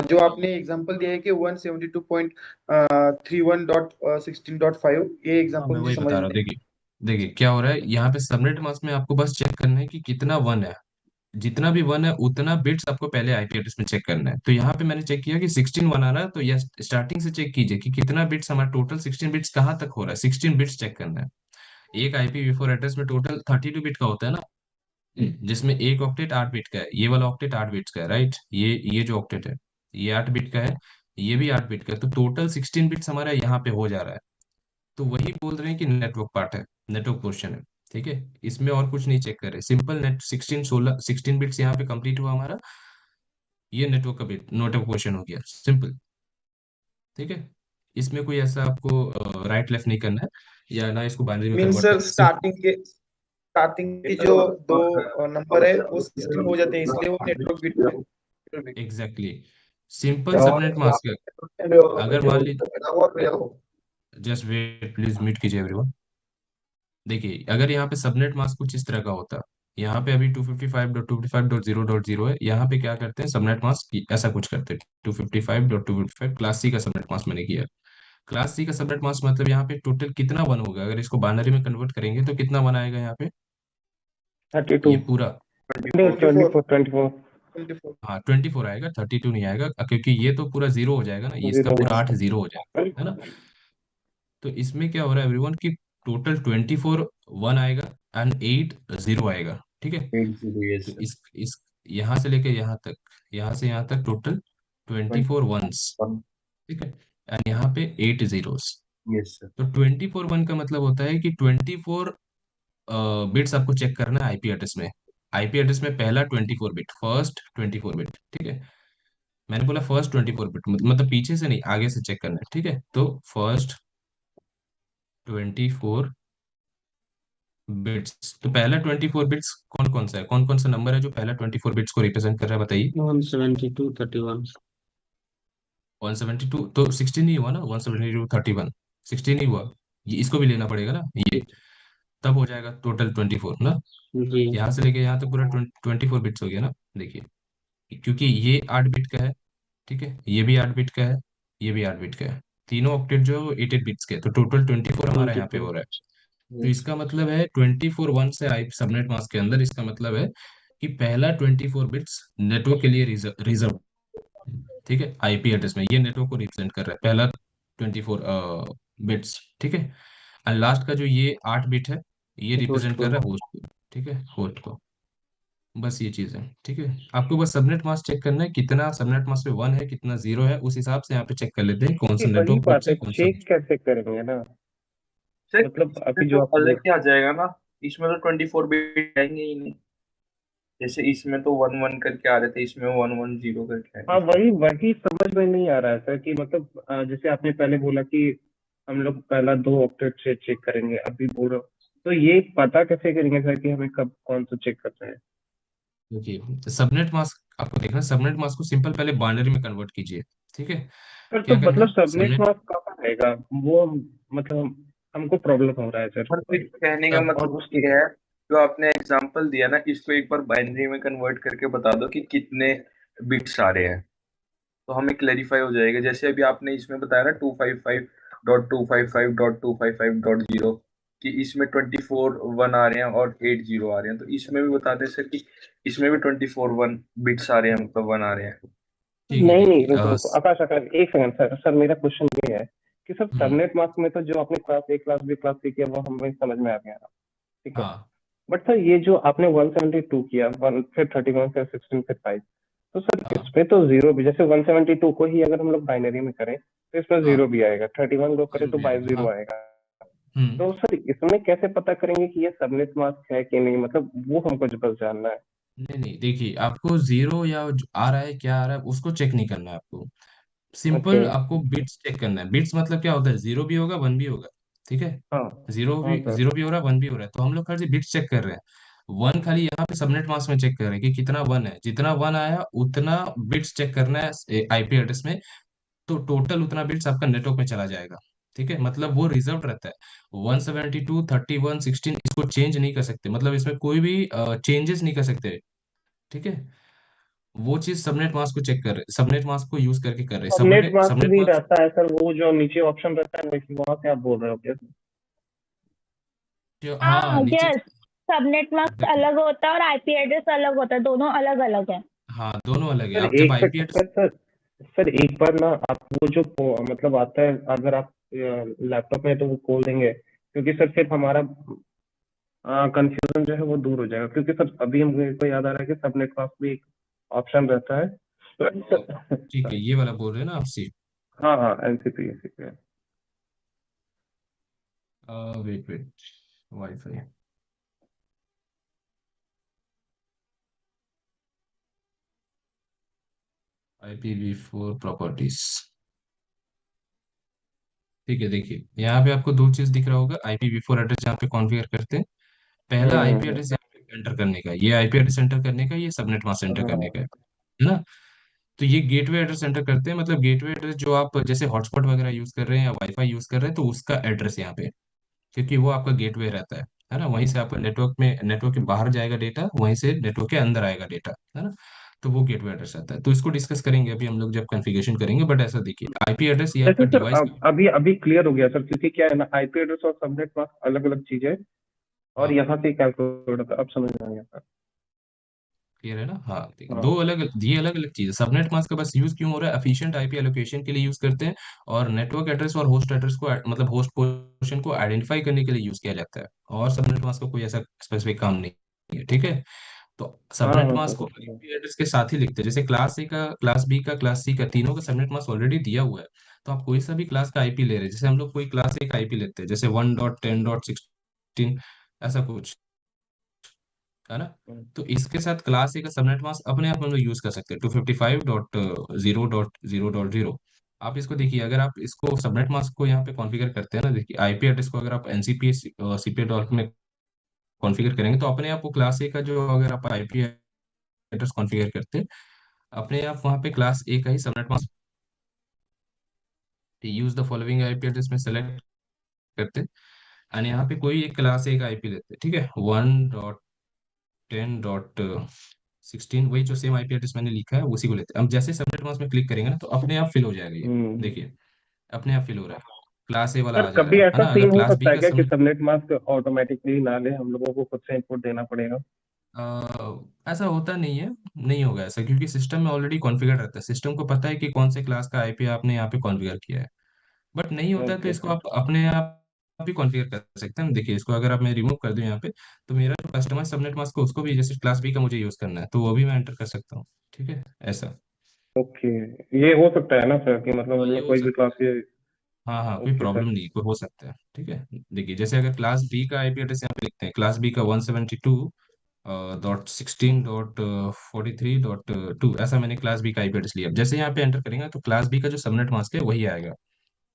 जो आपने एग्जांपल दिया है कि 172.31.16.5, ये हाँ एग्जांपल मैं मुझे वही समझ बता में रहा हूँ, नहीं देखिए, देखिए क्या हो रहा है यहाँ पे सबनेट मास्क में, आपको बस चेक करना है कि कितना वन है, जितना भी वन है उतना बिट्स आपको पहले आईपी एड्रेस में चेक करना है। तो यहाँ पे मैंने चेक किया कि 16 वन आ रहा है, तो यह स्टार्टिंग से चेक कीजिए कि कितना बिट्स, हमारा टोटल 16 बिट्स कहाँ तक हो रहा है, 16 बिट्स चेक करना है। एक IPv4 एड्रेस में टोटल 32 बिट का होता है ना, जिसमें एक ऑक्टेट 8 बिट का है, ये वाला ऑक्टेट 8 बिट्स का है, राइट। ये जो ऑक्टेट है, ये 8 बिट का है, ये भी 8 बिट का है, तो टोटल 16 बिट्स हमारा यहाँ पे हो जा रहा है। तो वही बोल रहे हैं कि नेटवर्क पार्ट है, नेटवर्क पोर्शन है, ठीक है। इसमें और कुछ नहीं चेक करे, सिंपल नेट 16 बिट्स यहाँ पे कंप्लीट हुआ हमारा, ये नेटवर्क का बिट, नेटवर्क पोर्शन हो गया, सिंपल, ठीक है। इसमें कोई ऐसा आपको राइट लेफ्ट नहीं करना है, या ना इसको बाइनरी में मीन कन्वर्ट सर करना है, सिंपल। स्टार्टिंग के जो दो नंबर है वो 16 हो जाते हैं, इसलिए वो नेटवर्क बिट है। है। Exactly, simple subnet mask. अगर मान लीजिए, जस्ट वेट प्लीज, म्यूट कीजिए एवरीवन। देखिए, अगर यहाँ पे सबनेट मास्क कुछ इस तरह का होता, यहाँ पे अभी 255.255.0.0 है, यहाँ पे क्या करते हैं सबनेट मास्क ऐसा कुछ करते हैं, 255.255 क्लास सी का सबनेट मास्क मैंने किया। क्लास सी का सबनेट मास्क मतलब यहाँ पे टोटल कितना वन होगा, अगर इसको बाइनरी में कन्वर्ट करेंगे तो कितना वन आएगा यहाँ पे, 32। ये पूरा। नहीं, 24 24 24। 24। हाँ 24 आएगा, 32 नहीं आएगा, क्योंकि ये तो पूरा जीरो हो जाएगा ना, ये इसका जीरो। पूरा 8 जीरो हो जाएगा, है ना। तो इसमें क्या हो रहा है एवरीवन कि टोटल 24 वन आएगा एंड 8 जीरो आएगा, ठीक है। 80, तो yes sir. यहाँ से लेके यहाँ तक, यहाँ से यहाँ तक टोटल 24 वंस, ठीक है, एंड यहाँ पे 8 zeros। Yes sir. तो 24 1 का मतलब होता है कि 24 बिट्स आपको चेक करना है आईपी एड्रेस में। आईपी एड्रेस में पहला 24 बिट, फर्स्ट 24 बिट, ठीक है। मैंने बोला फर्स्ट 24 बिट, मतलब पीछे से नहीं, आगे से चेक करना है, ठीक है। तो फर्स्ट 24 बिट्स, तो पहला 24 बिट्स कौन कौन सा है, कौन कौन सा नंबर है जो पहला 24 बिट्स को रिप्रेजेंट कर रहा है, बताइए। 172 31। 172, तो 16 ही हुआ ना, 172 31, 16 ही हुआ। ये इसको भी लेना पड़ेगा ना ये, तब हो जाएगा टोटल 24 ना। जी यहाँ से लेके यहाँ तक पूरा 24 बिट्स हो गया ना, देखिए, क्योंकि ये 8 बिट का है, ठीक है, ये भी 8 बिट का है, ये भी 8 बिट का है, तीनों ऑक्टेट जो 8 8 बिट्स के हैं, तो टोटल 24 हमारा यहाँ पे 24। हो रहा है। तो इसका मतलब है 24 1 से आई सबनेट मास्क के अंदर, इसका मतलब है कि पहला 24 बिट्स नेटवर्क के लिए रिजर्व, ठीक है, आईपी एड्रेस में ये नेटवर्क को रिप्रेजेंट कर रहा है, पहला 24 बिट्स, ठीक है। एंड लास्ट का जो ये 8 बिट है, ये होस्ट रिप्रेजेंट को। कर रहा है होस्ट को, ठीक है, होस्ट को। बस ये चीज है, ठीक है। आपको बस सबनेट मास्क चेक करना है, कितना सबनेट मास्क पे 1 है, कितना 0 है, उस हिसाब से यहाँ पे चेक कर लेते हैं कौन सा ये वही नेटवर्क पोर्ट बात से है, कौन सा। चेक कैसे करेंगे ना, सर मतलब इसमें अभी तो जो आप अलग ही आ जाएगा ना, इसमें तो 24 बिट आएंगे ही नहीं। जैसे इसमें तो 1 1 करके आ रहे थे, इसमें 1 1 0 करके हाँ, आएंगे। वही वही समझ में नहीं आ रहा है सर, कि मतलब जैसे आपने पहले बोला कि हम लोग पहला 2 ऑक्टेट से चेक करेंगे, अभी बोल रहे हो, तो ये पता कैसे करेंगे सर कि हमें कब कौन सा चेक करना है? देखिए, सबनेट मास्क आपको देखना है, सबनेट मास्क को सिंपल पहले बाइनरी में कन्वर्ट कीजिए, ठीक है। सर तो क्या करना मतलब है सबनेट सबनेट, मास्क कहाँ आएगा वो, मतलब हमको प्रॉब्लम हो रहा है सर। और फिर कहने का सब और मतलब उसकी ये है, जो आपने एग्जांपल दिया ना, इसको एक बार बाइनरी में कन्वर्ट करके बता दो कि कितने बिट्स आ रहे हैं, तो हमें क्लेरिफाई हो जाएगा। जैसे अभी आपने इसमें बताया ना 255.255.255.0, कि इसमें 24 1 आ रहे हैं और 8 0 आ रहे हैं, तो इसमें भी बता दें सर कि इसमें भी 24 1 बिट्स आ रहे हैं, मतलब 1 आ रहे हैं। ठीक है, नहीं नहीं, देखिए रुको रुको, आकाश आकाश, एक सेकंड सर, सर मेरा क्वेश्चन ये है कि सर हम्म, सबनेट मास्क में तो जो आपने class A class B class C किया वो हमें समझ में आ गया, ठीक है। हाँ बट सर ये जो आपने 172 किया, वन फिर 31 फिर 16 फिर 5, तो सर हाँ इसमें तो जीरो भी, जैसे 172 को ही अगर हम लोग बाइनरी में करें तो इसमें हाँ, जीरो भी आएगा, 31 को करें 0 तो भी 22 आएगा, जीरो हाँ। आएगा। हम्म, तो सर इसमें कैसे पता करेंगे कि ये सबनेट मास्क है कि नहीं, मतलब वो हमको जो बस जानना है। नहीं नहीं, देखिए, आपको 0 या आ रहा है, क्या आ रहा है, उसको चेक नहीं करना है आपको। ओके। सिंपल आपको बिट्स चेक करना है। बिट्स मतलब क्या होता है, 0 भी होगा, 1 भी होगा, ठीक है। हाँ हाँ सर। 0 भी हो रहा है, 1 भी हो रहा है, तो हम लोग खाली बिट्स चेक कर रहे हैं। 1 खाली यहाँ पे सबनेट मास्क में चेक कर रहे हैं कि कितना 1 है, जितना 1 आया उतना बिट्स चेक करना है आईपी एड्रेस में, तो टोटल उतना बिट्स आपका नेटवर्क में चला जाएगा, ठीक है। मतलब वो रिजर्व रहता है। 172 31 16 इसको चेंज नहीं कर सकते, मतलब इसमें कोई भी चेंजेस नहीं कर सकते, ठीक है। वो चीज सबनेट मास्क को चेक कर रहे, सबनेट मास्क को यूज करके कर रहे, सबनेट सबनेट मास्क सबनेट भी मास्क। रहता है सर, वो जो नीचे ऑप्शन रहता है वैसे वहां से आप बोल रहे हो क्या? हाँ, हाँ नीचे। यस, सबनेट मास्क अलग होता है और आईपी एड्रेस अलग होता है, दोनों अलग अलग है। हाँ, दोनों अलग है। सर आप जब एक IP second address, sir, sir एक बार ना आप वो जो मतलब आता है, अगर आप लैपटॉप में, तो वो खोल देंगे, क्योंकि सर फिर हमारा कंफ्यूजन जो है वो दूर हो जाएगा, क्योंकि सर अभी मेरे को याद आ रहा है कि सबनेट मास्क भी एक ऑप्शन रहता है। ठीक है, सॉरी। ये वाला बोल रहे हैं ना आप सी। हाँ हाँ, NCP NCP. Wait wait, wifi, IPv4 properties, ठीक है। देखिए, यहाँ पे आपको दो चीज दिख रहा होगा, IPv4 एड्रेस जहाँ पे कॉन्फ़िगर करते हैं। पहला आईपी हम्म। एड्रेस यहाँ पे एंटर करने का, ये आईपी एड्रेस एंटर करने का, ये सबनेट मास्क एंटर करने का हाँ। है ना। तो ये गेटवे एड्रेस एंटर करते हैं, मतलब गेटवे एड्रेस जो आप जैसे हॉटस्पॉट वगैरह यूज कर रहे हैं या वाईफाई यूज कर रहे हैं, तो उसका एड्रेस यहाँ पे, क्योंकि वो आपका गेटवे रहता है ना। वहीं से आपका नेटवर्क के बाहर जाएगा डेटा, वहीं से नेटवर्क के अंदर आएगा डेटा, है ना। तो वो गेटवे एड्रेस रहता है, तो इसको डिस्कस करेंगे अभी हम लोग जब कॉन्फ़िगरेशन करेंगे। बट ऐसा देखिए, आईपी एड्रेस ये आपका वैसे सर डिवाइस का। अभी अभी क्लियर हो गया सर, क्योंकि क्या है ना, आईपी एड्रेस और सबनेट मास्क अलग अलग चीज है, और हाँ, यहाँ से कैलकुलेट होता है, अब समझ में आ गया सर। क्लियर है ना। हाँ, देखिए, हाँ। दो अलग, ये अलग अलग चीज है। सबनेट मास्क का बस यूज क्यों हो रहा है, एफिशिएंट आईपी एलोकेशन के लिए यूज करते हैं, और नेटवर्क एड्रेस और होस्ट एड्रेस को मतलब होस्ट पोर्शन को आइडेंटिफाई करने के लिए यूज किया जाता है, और सबनेट मास्क का कोई ऐसा स्पेसिफिक काम नहीं है, ठीक है। तो हाँ सबनेट हाँ मास्क सर को समझ आईपी एड्रेस के साथ ही लिखते हैं। जैसे क्लास ए का, क्लास बी का, क्लास सी का, तीनों का सबनेट मास्क ऑलरेडी दिया हुआ है। तो आप कोई सा भी क्लास का आईपी ले रहे हैं, जैसे हम लोग कोई क्लास ए का आईपी लेते हैं, जैसे 1.10.16 ऐसा कुछ, है ना। गया। तो इसके साथ क्लास ए का सबनेट मास्क अपने आप हम लोग यूज कर सकते हैं, 255.0.0.0। आप इसको देखिए, अगर आप इसको सबनेट मास्क को यहाँ पे कॉन्फ़िगर करते हैं ना, देखिए आईपी एड्रेस को अगर आप एनसीपी सीपीए डॉट में कॉन्फ़िगर करेंगे, तो अपने आप को क्लास ए का जो, अगर आप आईपी एड्रेस कॉन्फ़िगर करते हैं, अपने आप वहाँ पे क्लास ए का ही subnet mask, use the following IP address में सेलेक्ट करते हैं, और यहाँ पे कोई एक क्लास ए का आईपी लेते हैं, ठीक है, 1.10.16, वही जो सेम आईपी एड्रेस मैंने लिखा है उसी को लेते हैं। हम जैसे सबनेट मास्क में क्लिक करेंगे ना, तो अपने आप फिल हो जाएगा ये, हम्म। देखिए अपने आप फिल हो रहा है, क्लास ए वाला सर आ जा रहा कभी है ऐसा ना। अगर सीन हो क्लास सकता बी है का क्या कि सब, सबनेट मास्क ऑटोमेटिकली ना ले, हम लोगों को खुद से इनपुट देना पड़ेगा? ऐसा होता नहीं है, नहीं होगा ऐसा, क्योंकि सिस्टम में ऑलरेडी कॉन्फ़िगर रहता है, सिस्टम को पता है कि कौन से क्लास का आईपी आपने यहाँ पे कॉन्फ़िगर किया है। बट नहीं होता है तो ओके इसको सर। आप अपने आप भी कॉन्फ़िगर कर सकते हैं। देखिए इसको अगर आप मैं रिमूव कर दूं यहाँ पे, तो मेरा जो कस्टमाइज सबनेट मास्क है उसको भी, जैसे क्लास बी का मुझे यूज करना है, तो वो भी मैं एंटर कर सकता हूँ, ठीक है, ऐसा। ओके, ये हो सकता है ना सर कि मतलब हाँ हम ये लोग हो कोई भी सकता क्लास है, के। हाँ हाँ कोई ओके प्रॉब्लम सर। नहीं, कोई हो सकता है, ठीक है। देखिए जैसे अगर क्लास बी का आईपी एड्रेस यहाँ पे लिखते हैं, क्लास बी का 172.16.43.2, ऐसा मैंने क्लास बी का आईपी एड्रेस लिया। जैसे यहाँ पे एंटर करेंगे तो क्लास बी का जो सबनेट मास्क है वही आएगा।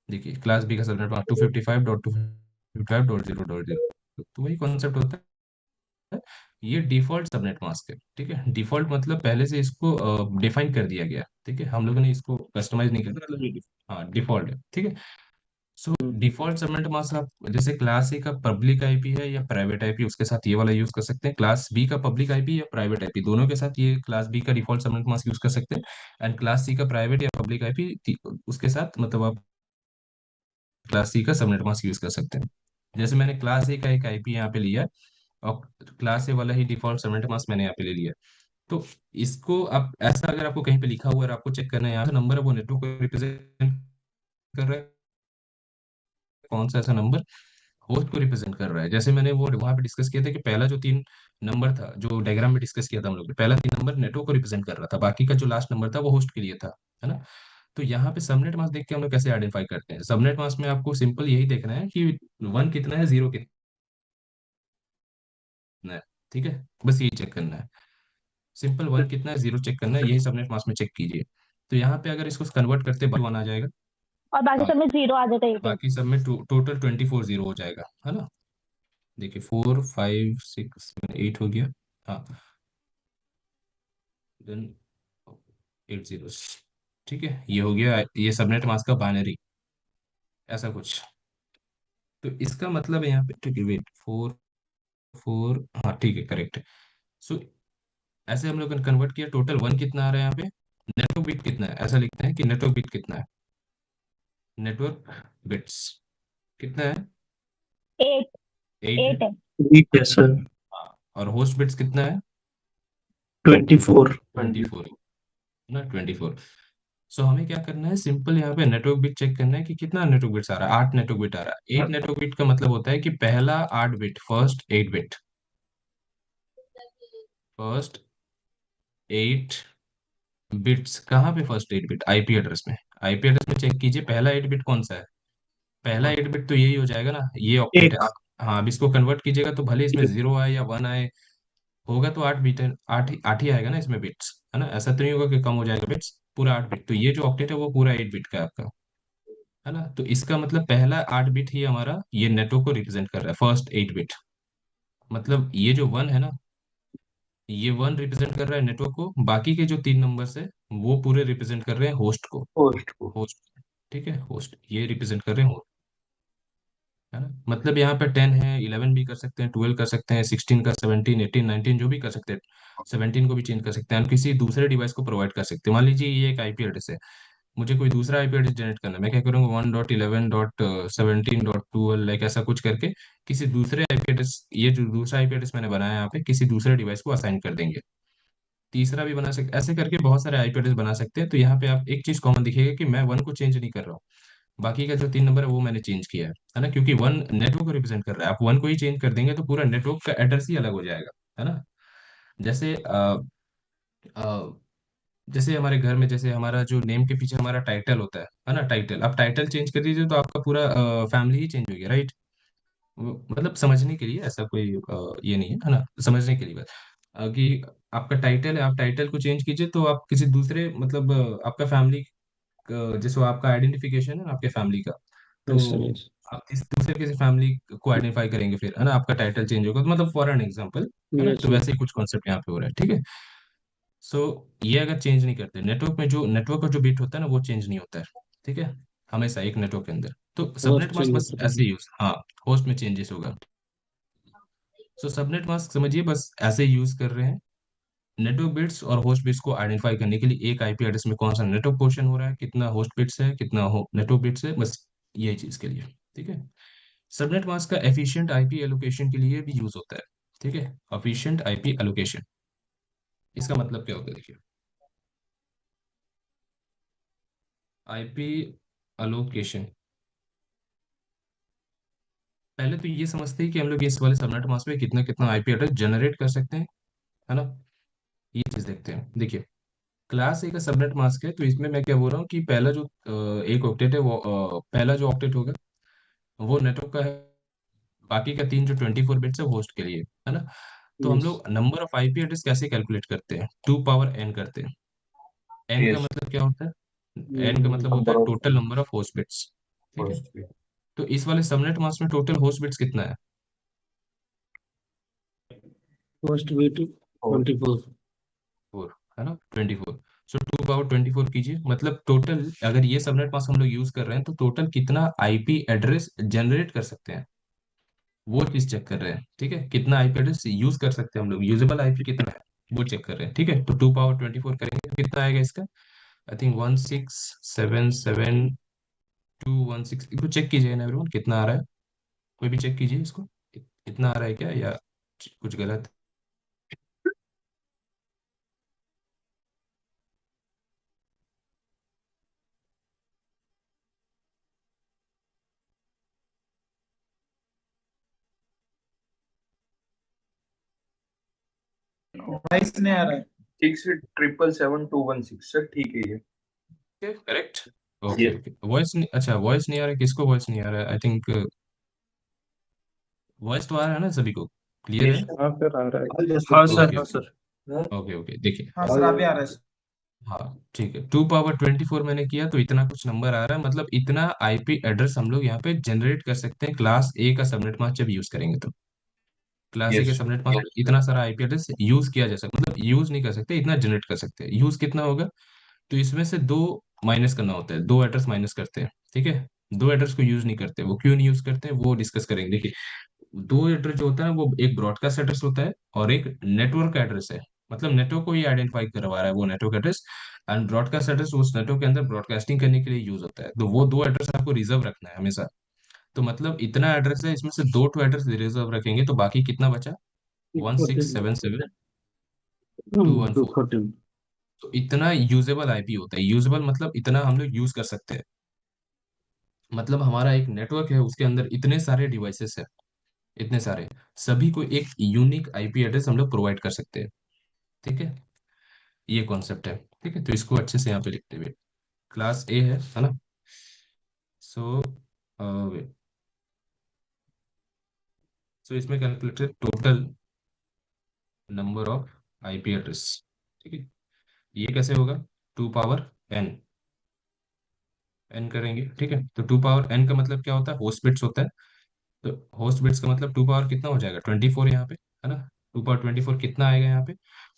देखिए क्लास बी का सबनेट मास्क 255.255.0.0, तो वही कॉन्सेप्ट होता है। ये डिफॉल्ट सबनेट मास्क है, ठीक है। डिफॉल्ट मतलब पहले से इसको डिफाइन कर दिया गया, ठीक है, हम लोगों ने इसको कस्टमाइज नहीं करना, मतलब ये हाँ डिफॉल्ट है, ठीक है। सो डिफॉल्ट सबनेट मास्क आप जैसे क्लास ए का पब्लिक आईपी है या प्राइवेट आईपी, उसके साथ ये वाला यूज कर सकते हैं। क्लास बी का पब्लिक आईपी या प्राइवेट आईपी, दोनों के साथ ये क्लास बी का डिफॉल्ट सबनेट मास्क यूज कर सकते हैं। एंड क्लास सी का प्राइवेट या पब्लिक आईपी, उसके साथ मतलब आप क्लास सी का सबनेट मास्क यूज कर सकते हैं। जैसे मैंने क्लास ए का एक आईपी यहाँ पे लिया है, और क्लास ए वाला ही डिफॉल्ट सबनेट मास्क मैंने यहाँ पे ले लिया। तो इसको आप ऐसा, अगर आपको कहीं पे लिखा हुआ है और आपको चेक करना है यहाँ से नंबर है, वो नेटवर्क को रिप्रेजेंट कर रहा है, कौन सा ऐसा नंबर होस्ट को रिप्रेजेंट कर रहा है। जैसे मैंने वो वहां पे डिस्कस किया था कि पहला जो 3 नंबर था, जो डायग्राम में डिस्कस किया था हम लोग ने, पहला 3 नंबर नेटवर्क को रिप्रेजेंट कर रहा था, बाकी का जो लास्ट नंबर था वो होस्ट के लिए था, है ना। तो यहाँ पे सबनेट मास्क देख के हम लोग कैसे आइडेंटिफाई करते हैं, सबनेट मास्क में आपको सिंपल यही देखना है कि वन कितना है, जीरो कितना है, ठीक है, बस यही चेक करना है। सिंपल, वन कितना है, जीरो चेक करना है, यही सबनेट मास्क में चेक कीजिए। तो यहाँ पे अगर इसको कन्वर्ट करते हैं, वन आ जाएगा। और बाकी हाँ, सब में जीरो आ जाता है ये। बाकी सब में टोटल 24 जीरो हो जाएगा, है ना। देखिए 4 5 6 7 8 हो गया। हाँ, देन 8 जीरो, ठीक है, ये हो गया, ये सबनेट मास्क का बाइनरी, ऐसा कुछ। तो इसका मतलब है यहाँ पे, ठीक है, वेट, 4 4, हाँ ठीक है, करेक्ट है। सो ऐसे हम लोग ने कन्वर्ट किया, टोटल वन कितना आ रहा है यहाँ पे, नेटवर्क बिट कितना है, ऐसा लिखते हैं कि नेटवर्क बिट कितना है, नेटवर्क बिट्स कितना है, 8। 8 है। 8 है। ठीक है सर। हाँ, और होस्ट बिट्स कितना है, 24। 24, ना 24। सो हमें क्या करना है, सिंपल यहाँ पे नेटवर्क बिट चेक करना है कि कितना नेटवर्क बिट्स आ रहा है, 8 नेटवर्क बिट आ रहा है। 8 नेटवर्क बिट का मतलब होता है कि पहला 8 बिट, फर्स्ट 8 बिट्स कहाँ पे, फर्स्ट 8 बिट आईपी एड्रेस में, आईपी एड्रेस में चेक कीजिए पहला 8 बिट कौन सा है, पहला 8 बिट तो यही हो जाएगा ना, ये ऑक्टेट है। एक। हाँ, अब इसको कन्वर्ट कीजिएगा तो भले इसमें जीरो आए या वन आए, होगा तो 8 बिट है, आठ ही आएगा ना इसमें बिट्स, है ना। ऐसा तो नहीं होगा कि कम हो जाएगा बिट्स, पूरा 8 बिट, तो ये जो ऑक्टेट है वो पूरा 8 बिट का है आपका, है ना। तो इसका मतलब पहला 8 बिट ही हमारा ये नेटवर्क को रिप्रेजेंट कर रहा है, फर्स्ट 8 बिट। मतलब ये जो वन है ना, ये वन रिप्रेजेंट कर रहा है नेटवर्क को, बाकी के जो 3 नंबर है वो पूरे रिप्रेजेंट कर रहे हैं होस्ट को, होस्ट को। होस्ट, ठीक है, होस्ट ये रिप्रेजेंट कर रहे हैं, है ना। मतलब यहाँ पे 10 है, 11 भी कर सकते हैं, 12 कर सकते हैं, 16 का, 17 18 19 जो भी कर सकते हैं, 17 को भी चेंज कर सकते हैं, और किसी दूसरे डिवाइस को प्रोवाइड कर सकते हैं। मान लीजिए ये एक आईपी एड्रेस है, मुझे कोई दूसरा आईपी एड्रेस जनरेट करना है, मैं क्या करूँगा, 1.11.17.12 लाइक ऐसा कुछ करके किसी दूसरे आईपी एड्रेस, ये जो दूसरा आईपी एड्रेस मैंने बनाया है यहाँ पे, किसी दूसरे डिवाइस को असाइन कर देंगे। तीसरा भी बना सकते, ऐसे करके बहुत सारे आईपी एड्रेस बना सकते हैं। तो यहाँ पे आप एक चीज कॉमन दिखेगा कि मैं वन को चेंज नहीं कर रहा हूँ, बाकी का जो 3 नंबर है वो मैंने चेंज किया है ना, क्योंकि वन नेटवर्क को रिप्रेजेंट कर रहा है, आप वन को ही चेंज कर देंगे तो पूरा नेटवर्क का एड्रेस ही अलग हो जाएगा, है ना। जैसे जैसे हमारे घर में, जैसे हमारा जो नेम के पीछे हमारा टाइटल होता है ना, टाइटल, आप टाइटल चेंज कर दीजिए तो आपका पूरा फैमिली ही चेंज हो गया, राइट? मतलब समझने के लिए, ऐसा कोई ये नहीं है ना, समझने के लिए बस। कि आपका टाइटल है, आप टाइटल को चेंज कीजिए तो आप किसी दूसरे, मतलब आपका फैमिली, जैसे वो आपका आइडेंटिफिकेशन है ना आपके फैमिली का, तो यस सर, यस। आप किसी दूसरे किसी फैमिली को आइडेंटिफाई करेंगे फिर, है ना, आपका टाइटल चेंज होगा, तो मतलब फॉर एन एग्जाम्पल, है ना, यस तो यस। वैसे ही कुछ कॉन्सेप्ट यहाँ पे हो रहा है, ठीक है। सो ये अगर चेंज नहीं करते, नेटवर्क में जो नेटवर्क का जो बिट होता है ना वो चेंज नहीं होता है, ठीक है, हमेशा एक नेटवर्क के अंदर। तो सबनेट होस्ट मास्क चेंज बस होता ऐसे है। यूज, हाँ, होस्ट में चेंजेस होगा। सो सबनेट मास्क समझिए बस ऐसे यूज कर रहे हैं, नेटवर्क बिट्स और होस्ट बिट्स को आइडेंटिफाई करने के लिए, एक आईपी एड्रेस में कौन सा नेटवर्क पोर्शन हो रहा है, कितना होस्ट बिट्स है, कितना नेटवर्क बिट्स है, बस यही चीज के लिए, ठीक है। सबनेट मास्क का एफिशिएंट आईपी एलोकेशन के लिए भी यूज होता है, ठीक है, एफिशिएंट आईपी एलोकेशन, इसका मतलब क्या होता है, देखिए, आईपी एलोकेशन, पहले तो ये समझते हैं कि हम लोग इस वाले सबनेट मास्क में कितना कितना आईपी एड्रेस जनरेट कर सकते हैं, है ना, ये चीज देखते हैं। देखिए, क्लास ए का सबनेट मास्क है, तो इसमें मैं क्या बोल रहा हूँ कि पहला जो एक ऑक्टेट है, वो पहला जो ऑक्टेट होगा वो नेटवर्क का है, बाकी का तीन जो 24 बिट्स है होस्ट के लिए, है ना। तो हम यस। लोग नंबर ऑफ आईपी एड्रेस कैसे कैलकुलेट करते हैं, 2 पावर n करते हैं। एन का यस। मतलब क्या होता है, एन का मतलब होता है number of total number of host bits, ठीक है। होस्ट। तो इस वाले सबनेट मास्क में टोटल होस्ट बिट्स कितना है, होस्ट वेट 24। 4, है ना, 24। सो 2 पावर 24 कीजिए, मतलब टोटल, अगर ये सबनेट मास्क हम लोग यूज कर रहे हैं तो टोटल कितना आईपी एड्रेस जनरेट कर सकते हैं, वो चीज चेक कर रहे हैं, ठीक है, कितना आईपी एड्रेस यूज कर सकते हैं हम लोग, यूजेबल आईपी कितना है वो चेक कर रहे हैं, ठीक है। तो 2 पावर 24 करेंगे तो कितना आएगा इसका, आई थिंक 1677 216, इसको चेक कीजिए ना एवरीवन, कितना आ रहा है, कोई भी चेक कीजिए इसको, कितना आ रहा है क्या, या कुछ गलत। वॉइस नहीं आ रहा है। 6777216 सर, ठीक है ये। करेक्ट। ओके ये ओके, वॉइस नहीं, अच्छा वॉइस नहीं आ रहा है, किसको वॉइस नहीं आ रहा है, आई थिंक वॉइस तो आ रहा है ना सभी को, क्लियर ये है। सर। हाँ सर, आ रहा है। हाँ सर, ओके हाँ ओके सर। ओके ओके, देखिए, हाँ सर, अभी आ रहा है। हाँ ठीक है, 2 पावर 24 मैंने किया तो इतना कुछ नंबर आ रहा है, मतलब इतना आईपी एड्रेस हम लोग यहाँ पे जनरेट कर सकते हैं क्लास ए का सबनेट मास्क जब यूज करेंगे तो। क्लास ए के यस। सबनेट मास्क में इतना सारा आईपी एड्रेस यूज किया जा सकता, मतलब यूज नहीं कर सकते, इतना जनरेट कर सकते हैं। यूज कितना होगा, तो इसमें से दो माइनस करना होता है, दो एड्रेस माइनस करते हैं, ठीक है। दो एड्रेस को यूज नहीं करते, वो क्यों नहीं यूज करते हैं वो डिस्कस करेंगे। देखिए, दो एड्रेस जो होता है ना, वो एक ब्रॉडकास्ट एड्रेस होता है और एक नेटवर्क एड्रेस है, मतलब नेटवर्क को ही आइडेंटिफाई करवा रहा है वो network address, and broadcast address उस नेटवर्क के अंदर ब्रॉडकास्टिंग करने के लिए यूज होता है, तो वो दो एड्रेस आपको रिजर्व रखना है हमेशा। तो मतलब इतना एड्रेस है, इसमें से दो टू एड्रेस रिजर्व रखेंगे तो बाकी कितना बचा, one six 14। Seven seven two one four 214। तो इतना यूजेबल आईपी होता है, यूजेबल मतलब इतना हम लोग यूज कर सकते हैं, मतलब हमारा एक नेटवर्क है उसके अंदर इतने सारे डिवाइसेस है, इतने सारे, सभी को एक यूनिक आईपी एड्रेस हम लोग प्रोवाइड कर सकते हैं, ठीक है। ये कॉन्सेप्ट है, ठीक है, तो इसको अच्छे से यहाँ पे लिखते हुए, क्लास ए है ना। सो सो इसमें calculated total number of IP address, ठीक है। ये कैसे होगा, 2 पावर n, n करेंगे, ठीक है। तो 2 पावर n का मतलब क्या होता है, होस्ट बिट्स होता है, तो होस्ट बिट्स का मतलब 2 पावर कितना हो जाएगा, 24 यहाँ पे, है ना। 2 पावर 24 कितना आएगा यहाँ पे,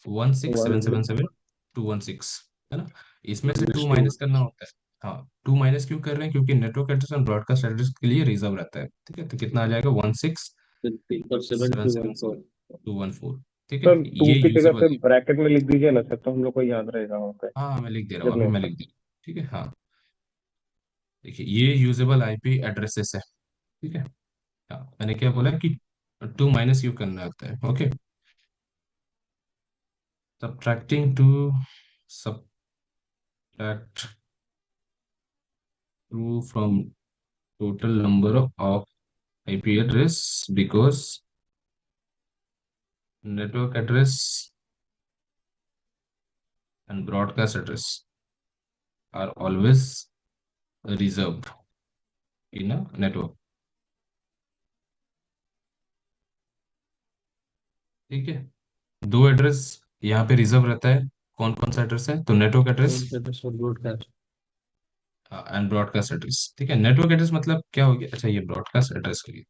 16777 216, है ना। इसमें से टू नेक्स्ट माइनस करना होता है, हाँ, टू माइनस क्यों कर रहे हैं, क्योंकि नेटवर्क एड्रेस और ब्रॉडकास्ट एड्रेस के लिए रिजर्व रहता है, ठीक है। तो कितना आ जाएगा, one six 7 seven 2 1 seven 4। Two one four ठीक है, सर, टू ये की जगह यूजेबल पे है। ब्रैकेट में लिख दीजिए ना सर, तो हम लोग को याद रहेगा वहाँ पे हाँ हाँ, मैं लिख दे रहा हूँ, जब अभी नहीं मैं होता। लिख दे रहा हूँ, ठीक है, हाँ। देखिए, ये यूजेबल आईपी एड्रेसेस है, ठीक है। हाँ, मैंने क्या बोला कि टू माइनस यू करना होता है, okay. subtracting 2 subtract 2 from total number of IP address, because network address and broadcast address are always reserved in a network. ठीक है, दो एड्रेस यहाँ पे रिजर्व रहता है। कौन कौन सा एड्रेस है? तो network address broadcast. And broadcast address. ठीक है, नेटवर्क एड्रेस मतलब क्या हो गया? अच्छा, ये ब्रॉडकास्ट एड्रेस हो गया।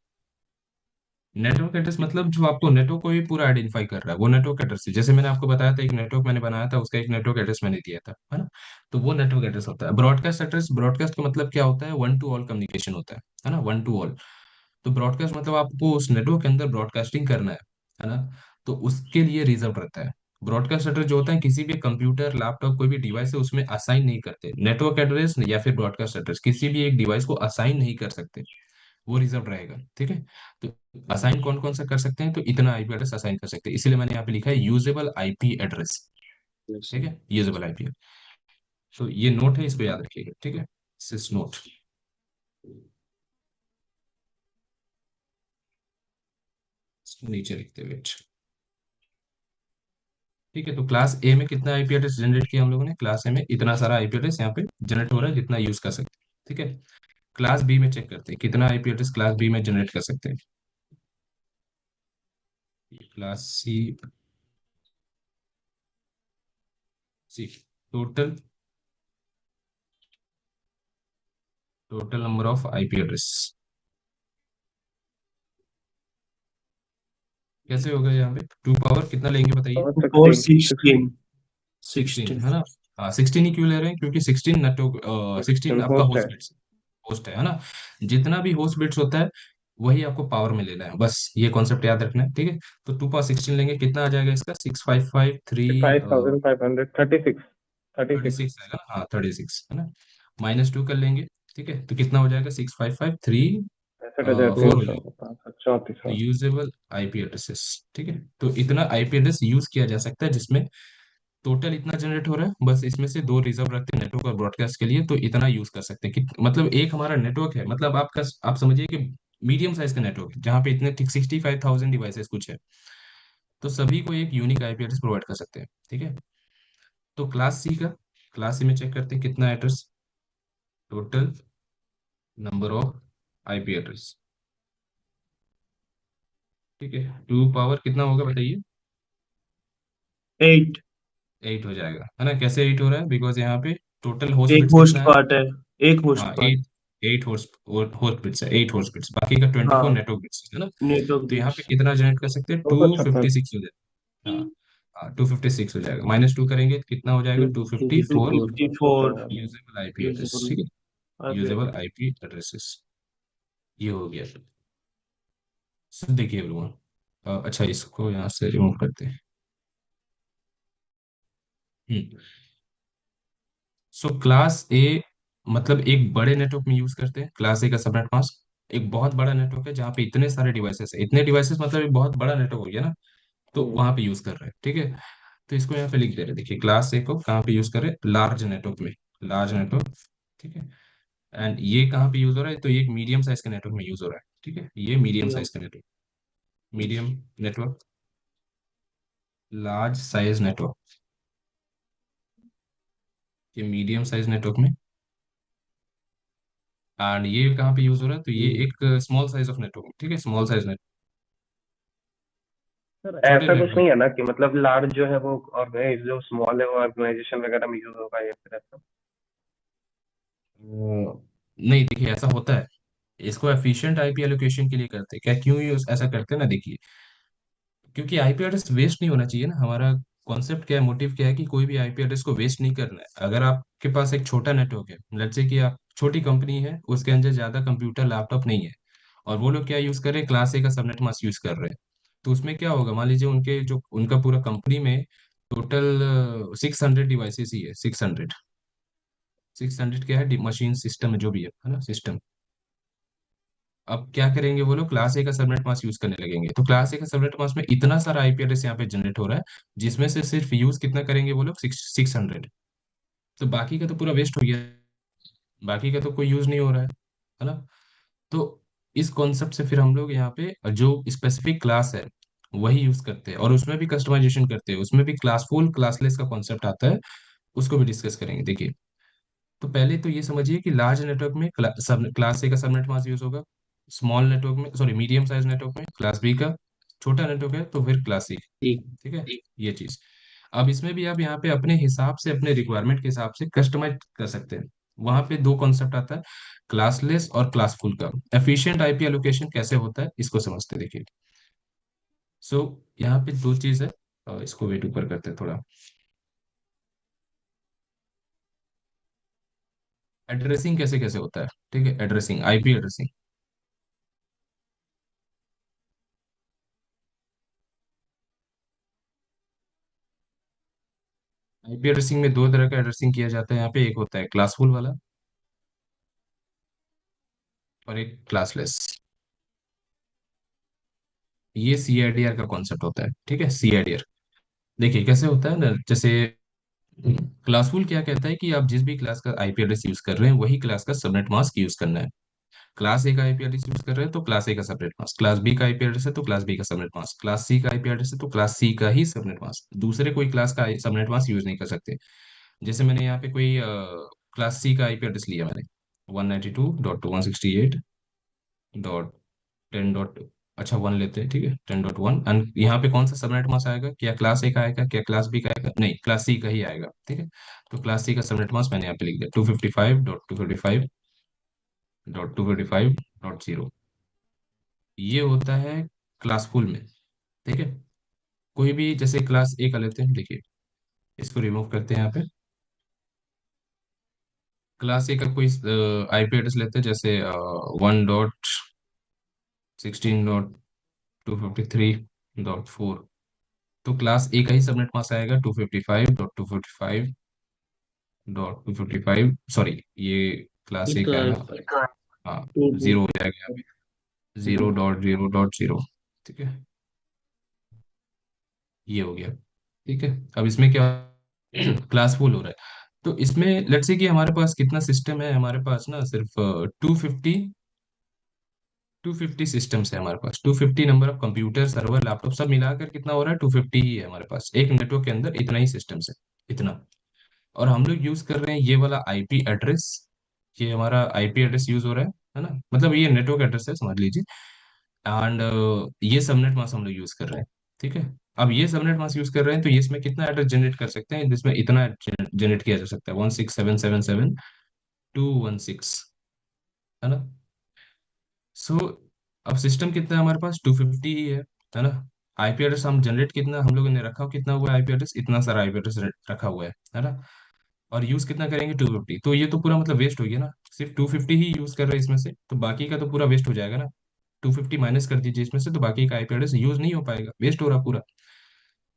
नेटवर्क एड्रेस मतलब जो आपको नेटवर्क को भी पूरा आइडेंटिफाई कर रहा है, वो नेटवर्क एड्रेस है। जैसे मैंने आपको बताया था, एक नेटवर्क मैंने बनाया था, उसका एक नेटवर्क एड्रेस मैंने दिया था, है ना? तो वो नेटवर्क एड्रेस होता है। ब्रॉडकास्ट एड्रेस, ब्रॉडकास्ट का मतलब क्या होता है? वन टू ऑल कम्युनिकेशन होता है ना? One two all. तो ब्रॉडकास्ट मतलब आपको उस नेटवर्क के अंदर ब्रॉडकास्टिंग करना है ना? तो उसके लिए रिजर्व रहता है। ब्रॉडकास्ट एड्रेस जो होता है, किसी भी कंप्यूटर, लैपटॉप, कोई भी डिवाइस है उसमें असाइन नहीं करते। नेटवर्क एड्रेस या फिर ब्रॉडकास्ट एड्रेस किसी भी एक डिवाइस को असाइन नहीं कर सकते, वो रिजर्व रहेगा। ठीक है, तो असाइन कौन कौन सा कर सकते हैं? तो इतना आईपी एड्रेस असाइन कर सकते हैं, इसीलिए मैंने यहाँ पे लिखा है यूजेबल आईपी एड्रेस। ठीक है, यूजेबल आईपी। तो ये नोट है, इसको याद रखिएगा। ठीक है, सिस नोट। नीचे लिखते हुए। ठीक है, तो क्लास ए में कितना आईपी एड्रेस जनरेट किया हम लोगों ने? क्लास ए में इतना सारा आईपी एड्रेस यहाँ पे जनरेट हो रहा है जितना यूज कर सकते हैं। ठीक है, क्लास बी में चेक करते हैं कितना आईपी एड्रेस क्लास बी में जनरेट कर सकते हैं। Class C, C total total number of IP address कैसे होगा? यहाँ पे टू पावर कितना लेंगे बताइए? और और 16 16 16 16 है ना? हाँ, 16 ही क्यों ले रहे हैं? क्योंकि 16 नेटवर्क, 16 आपका होस्ट है। होस्ट बिट्स, होस्ट है ना? जितना भी होस्ट बिट्स होता है वही आपको पावर में लेना है, बस ये कॉन्सेप्ट याद रखना है। ठीक है, तो 2 पावर 16 लेंगे, कितना आ जाएगा इसका? 6553 5536 36 36 आएगा ना? हाँ, 36 है ना? -2 कर लेंगे। ठीक है, तो कितना हो जाएगा? 6553 4 हो जाएगा। 64 तो यूजेबल आईपी एड्रेसेस। ठीक है, तो इतना आईपी एड्रेस यूज किया जा सकता है, जिसमें टोटल इतना जनरेट हो रहा है, बस इसमें से दो रिजर्व रखते हैं नेटवर्क और ब्रॉडकास्ट के लिए, तो इतना यूज कर सकते हैं कि मतलब एक हमारा नेटवर्क है, मतलब आपका, आप समझिए कि मीडियम साइज का नेटवर्क है जहाँ पे इतने 65,000 डिवाइसेस कुछ है, तो सभी को एक यूनिक आईपी एड्रेस प्रोवाइड कर सकते हैं। ठीक है, तो क्लास सी का, क्लास सी में चेक करते हैं कितना address, total number of IP address. ठीक है, 2 पावर कितना होगा बताइए? 8 8 हो जाएगा, है ना? कैसे 8 हो रहा है? बिकॉज यहाँ पे टोटल होस्ट एक बिट्स होस्ट कितना है? पार्ट है, एक होस्ट हाँ, पार्ट। 8 होस्ट बिट्स है, 8 होस्ट बिट्स, बाकी का 24 हाँ, नेटवर्क बिट्स है ना? नेटवर्क तो यहाँ पे बिट्स कितना जनरेट कर सकते हैं? 256 256 हो जाएगा। हाँ हाँ, 256 हो जाएगा। -2 करेंगे कितना हो जाएगा? 254 254 यूजेबल आईपी एड्रेस। यूजेबल ठीक है, IP usable address. IP addresses, ये हो गया। सब देखिए एवरीवन। अच्छा, इसको यहाँ से रिमूव करते हैं। हम्म सो क्लास ए मतलब एक बड़े नेटवर्क में यूज करते हैं। क्लास ए का सबनेट मास्क एक बहुत बड़ा नेटवर्क है जहाँ पे इतने सारे डिवाइसेस है, इतने डिवाइसेस मतलब एक बहुत बड़ा नेटवर्क हो गया ना, तो वहां पे यूज कर रहे हैं। ठीक है, तो इसको यहाँ पे लिख दे रहे हैं। देखिए, क्लास ए को कहाँ पे यूज कर रहे हैं? लार्ज नेटवर्क में, लार्ज नेटवर्क। ठीक है, एंड ये कहाँ पे यूज हो रहा है? तो ये एक मीडियम साइज के नेटवर्क में यूज हो रहा है। ठीक है, ये मीडियम साइज का network, medium network, large size network, ये मीडियम साइज नेटवर्क में। एंड ये कहाँ पे यूज हो रहा है? तो ये एक स्मॉल साइज ऑफ नेटवर्क। ठीक है, स्मॉल साइज नेटवर्क, सर, छोटे ऐसा कुछ नेटवर्क। नहीं है ना कि मतलब लार्ज जो है वो ऑर्गेनाइज, जो स्मॉल है वो ऑर्गेनाइजेशन वगैरह में यूज होगा या फिर ऐसा? नहीं, देखिए ऐसा होता है, इसको एफिशिएंट आईपी एलोकेशन के लिए करते हैं। क्या क्यों यूज ऐसा करते हैं ना? देखिए, क्योंकि आईपी एड्रेस वेस्ट नहीं होना चाहिए ना। हमारा कॉन्सेप्ट क्या है, मोटिव क्या है कि कोई भी आईपी एड्रेस को वेस्ट नहीं करना है। अगर आपके पास एक छोटा नेटवर्क है, लेट्स से कि आप छोटी कंपनी है, उसके अंदर ज्यादा कंप्यूटर लैपटॉप नहीं है, और वो लोग क्या यूज कर रहे हैं? क्लास ए का सबनेट मास्क यूज कर रहे हैं, तो उसमें क्या होगा? मान लीजिए उनके जो उनका पूरा कंपनी में टोटल 600 डिवाइसेस ही है। 600 क्या है? मशीन सिस्टम है, जो भी है ना, सिस्टम। अब क्या करेंगे वो लोग? क्लास ए का सबनेट मास्क यूज करने लगेंगे, तो क्लास ए का सबनेट मास्क में इतना सारा आईपी एड्रेस यहाँ पे जनरेट हो रहा है, जिसमें से सिर्फ यूज कितना करेंगे वो लोग? 600। तो बाकी का तो पूरा वेस्ट हो गया, बाकी का तो कोई यूज नहीं हो रहा है ना? तो इस कॉन्सेप्ट से फिर हम लोग यहाँ पे जो स्पेसिफिक क्लास है वही यूज करते हैं, और उसमें भी कस्टमाइजेशन करते हैं। उसमें भी क्लास फुल क्लासलेस का कॉन्सेप्ट आता है, उसको भी डिस्कस करेंगे। देखिए, तो पहले तो ये समझिए कि लार्ज नेटवर्क में क्लास ए का सबनेट मास्क यूज होगा, स्मॉल नेटवर्क में, सॉरी, मीडियम साइज नेटवर्क में क्लास बी का, छोटा नेटवर्क है तो फिर क्लास सी। ठीक। ठीक है, ये चीज। अब इसमें भी आप यहाँ पे अपने हिसाब से, अपने रिक्वायरमेंट के हिसाब से कस्टमाइज कर सकते हैं। वहां पे दो कॉन्सेप्ट आता है, क्लासलेस और क्लासफुल का। एफिशिएंट आईपी एलोकेशन कैसे होता है इसको समझते हैं, देखिए। सो यहाँ पे दो चीज है, इसको वेट ऊपर करते हैं थोड़ा। एड्रेसिंग कैसे कैसे होता है, ठीक है, addressing, IP addressing. IP addressing में दो तरह का एड्रेसिंग किया जाता है यहाँ पे, एक होता है क्लासफुल वाला और एक क्लासलेस। ये सीआईडीआर का कॉन्सेप्ट होता है, ठीक है, सीआईडीआर। देखिए कैसे होता है ना, जैसे क्लासफुल क्या कहता है कि आप जिस भी क्लास का आईपी एड्रेस यूज कर रहे हैं वही क्लास का सबनेट मास्क यूज करना है। क्लास ए का आईपी एड्रेस यूज कर रहे हैं तो क्लास ए का सबनेट मास्क, क्लास बी का आईपी एड्रेस है तो क्लास बी का सबनेट मास्क, क्लास सी का आईपी एड्रेस है तो क्लास सी का ही सबनेट मास्क, दूसरे कोई क्लास का सबनेट मास्क यूज नहीं कर सकते। जैसे मैंने यहाँ पे कोई क्लास सी का आईपी एड्रेस लिया मैंने, 192.168.10. अच्छा, वन लेते हैं, ठीक है, 10.1। एंड यहाँ पे कौन सा सबनेट मास्क आएगा, क्या क्लास ए का आएगा, क्या क्लास बी का आएगा, नहीं, क्लास सी का ही आएगा, ठीक है। तो क्लास सी का सबनेट मास्क मैंने यहाँ पे लिख दिया, 255.255.255.0। ये होता है क्लासफुल में, ठीक है। कोई भी जैसे क्लास ए का लेते हैं, देखिए, इसको रिमूव करते हैं यहाँ पे। क्लास ए का कोई आईपी एड्रेस लेते हैं, जैसे 1.16.253.4। तो क्लास ए का ही सबनेट मास्क आएगा 255.255.255, सॉरी, ये क्लास ए ठीक तो का है है। ना। हाँ, हम्म। जीरो हो जाएगा यहाँ पे, 0.0.0, ठीक है, ये हो गया। ठीक है, अब इसमें क्या क्लास फुल हो रहा है, तो इसमें लेट्स से कि हमारे पास कितना सिस्टम है, हमारे पास ना सिर्फ 250 सिस्टम्स है हमारे पास, 250 number of computer, server, laptop सब मिलाकर कितना हो रहा है, 250 ही है हमारे पास, एक नेटवर्क के अंदर इतना ही सिस्टम्स है, इतना। और हम लोग यूज कर रहे हैं ये वाला आईपी एड्रेस, ये हमारा आईपी एड्रेस यूज हो रहा है ना, मतलब ये नेटवर्क एड्रेस है समझ लीजिए। एंड ये सबनेट मास्क हम लोग यूज कर रहे हैं, ठीक है। अब ये सबनेट मास्क यूज कर रहे हैं तो ये इसमें कितना एड्रेस जनरेट कर सकते हैं, जिसमें इतना जनरेट किया जा सकता है, 16777.216, है ना। सो अब सिस्टम कितना है हमारे पास, 250 ही है ना। आईपी एड्रेस हम जनरेट कितना हम लोगों ने रखा, कितना हुआ आईपी एड्रेस, इतना सारा आईपी एड्रेस रखा हुआ है ना। और यूज कितना करेंगे, 250, तो ये तो पूरा मतलब वेस्ट हो गया ना, सिर्फ 250 ही यूज कर रहे हैं इसमें से, तो बाकी का तो पूरा वेस्ट हो जाएगा ना। 250 माइनस कर दीजिए इसमें से, तो बाकी का आईपी एड्रेस यूज नहीं हो पाएगा, वेस्ट हो रहा पूरा।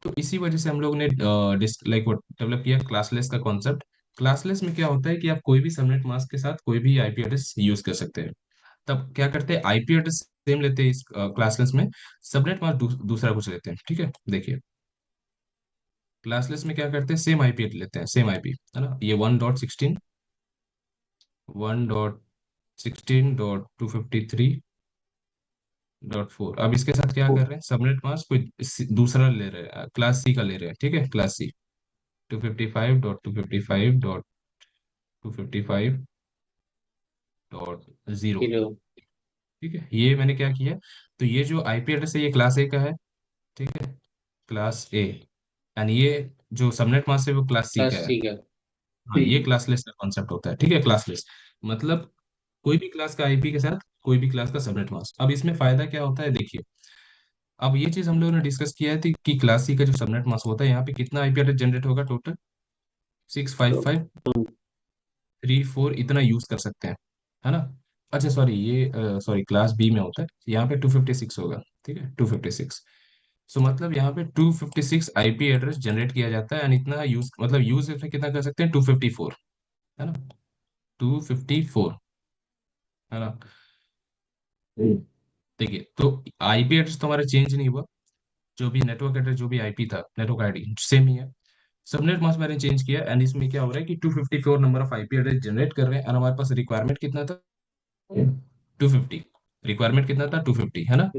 तो इसी वजह से हम लोग ने लाइक डेवलप किया क्लासलेस का कॉन्सेप्ट। क्लासलेस में क्या होता है कि आप कोई भी सबनेट मास्क के साथ कोई भी आईपी एड्रेस यूज कर सकते हैं। तब क्या करते हैं, आईपी एड्रेस सेम लेते हैं इस क्लासलेस में, सबनेट मास्क दूसरा कुछ लेते हैं, ठीक है। देखिए, क्लासलेस में क्या करते हैं, सेम आईपी लेते हैं, सेम आईपी, है ना, ये 1.16.1.253.4। अब इसके साथ क्या कर रहे हैं, सबनेट मास्क कोई दूसरा ले रहे हैं, क्लास सी का ले रहे हैं, ठीक है, क्लास सी, 255.255.255.0। जीरो। ठीक है, ये मैंने क्या किया, तो ये जो आईपी एड्रेस है ये क्लास ए का है, ठीक है, क्लास ए। एंड ये जो सबनेट मास्क है वो क्लास सी का बस है। ठीक है। हाँ, ये क्लासलेस का कॉन्सेप्ट होता है, ठीक है, क्लासलेस मतलब कोई भी क्लास का आईपी के साथ कोई भी क्लास का सबनेट मास्क। अब इसमें फायदा क्या होता है, देखिए, अब ये चीज हम लोगों ने डिस्कस किया है कि क्लास सी का जो सबनेट मास्क होता है यहाँ पे कितना आईपी एड्रेस जनरेट होगा टोटल, 655.3.4 इतना यूज कर सकते हैं, है ना। अच्छा, सॉरी, ये सॉरी, क्लास बी में होता है, यहाँ पे 256 होगा, ठीक है, 256। सो मतलब यहाँ पे 256 आईपी एड्रेस जनरेट किया जाता है, एंड इतना यूज, मतलब यूज इसमें कितना कर सकते हैं, 254, है ना, 254, है ना। देखिए, तो आईपी एड्रेस तो हमारा चेंज नहीं हुआ, जो भी नेटवर्क एड्रेस, जो भी आईपी था, नेटवर्क आईडी सेम ही है। सबनेट मास्क मैंने चेंज किया, एंड इसमें क्या हो रहा है कि 254 number of IP address generate कर रहे हैं, और हमारे पास रिक्वायरमेंट कितना था, 250। रिक्वायरमेंट कितना था, 250, है ना।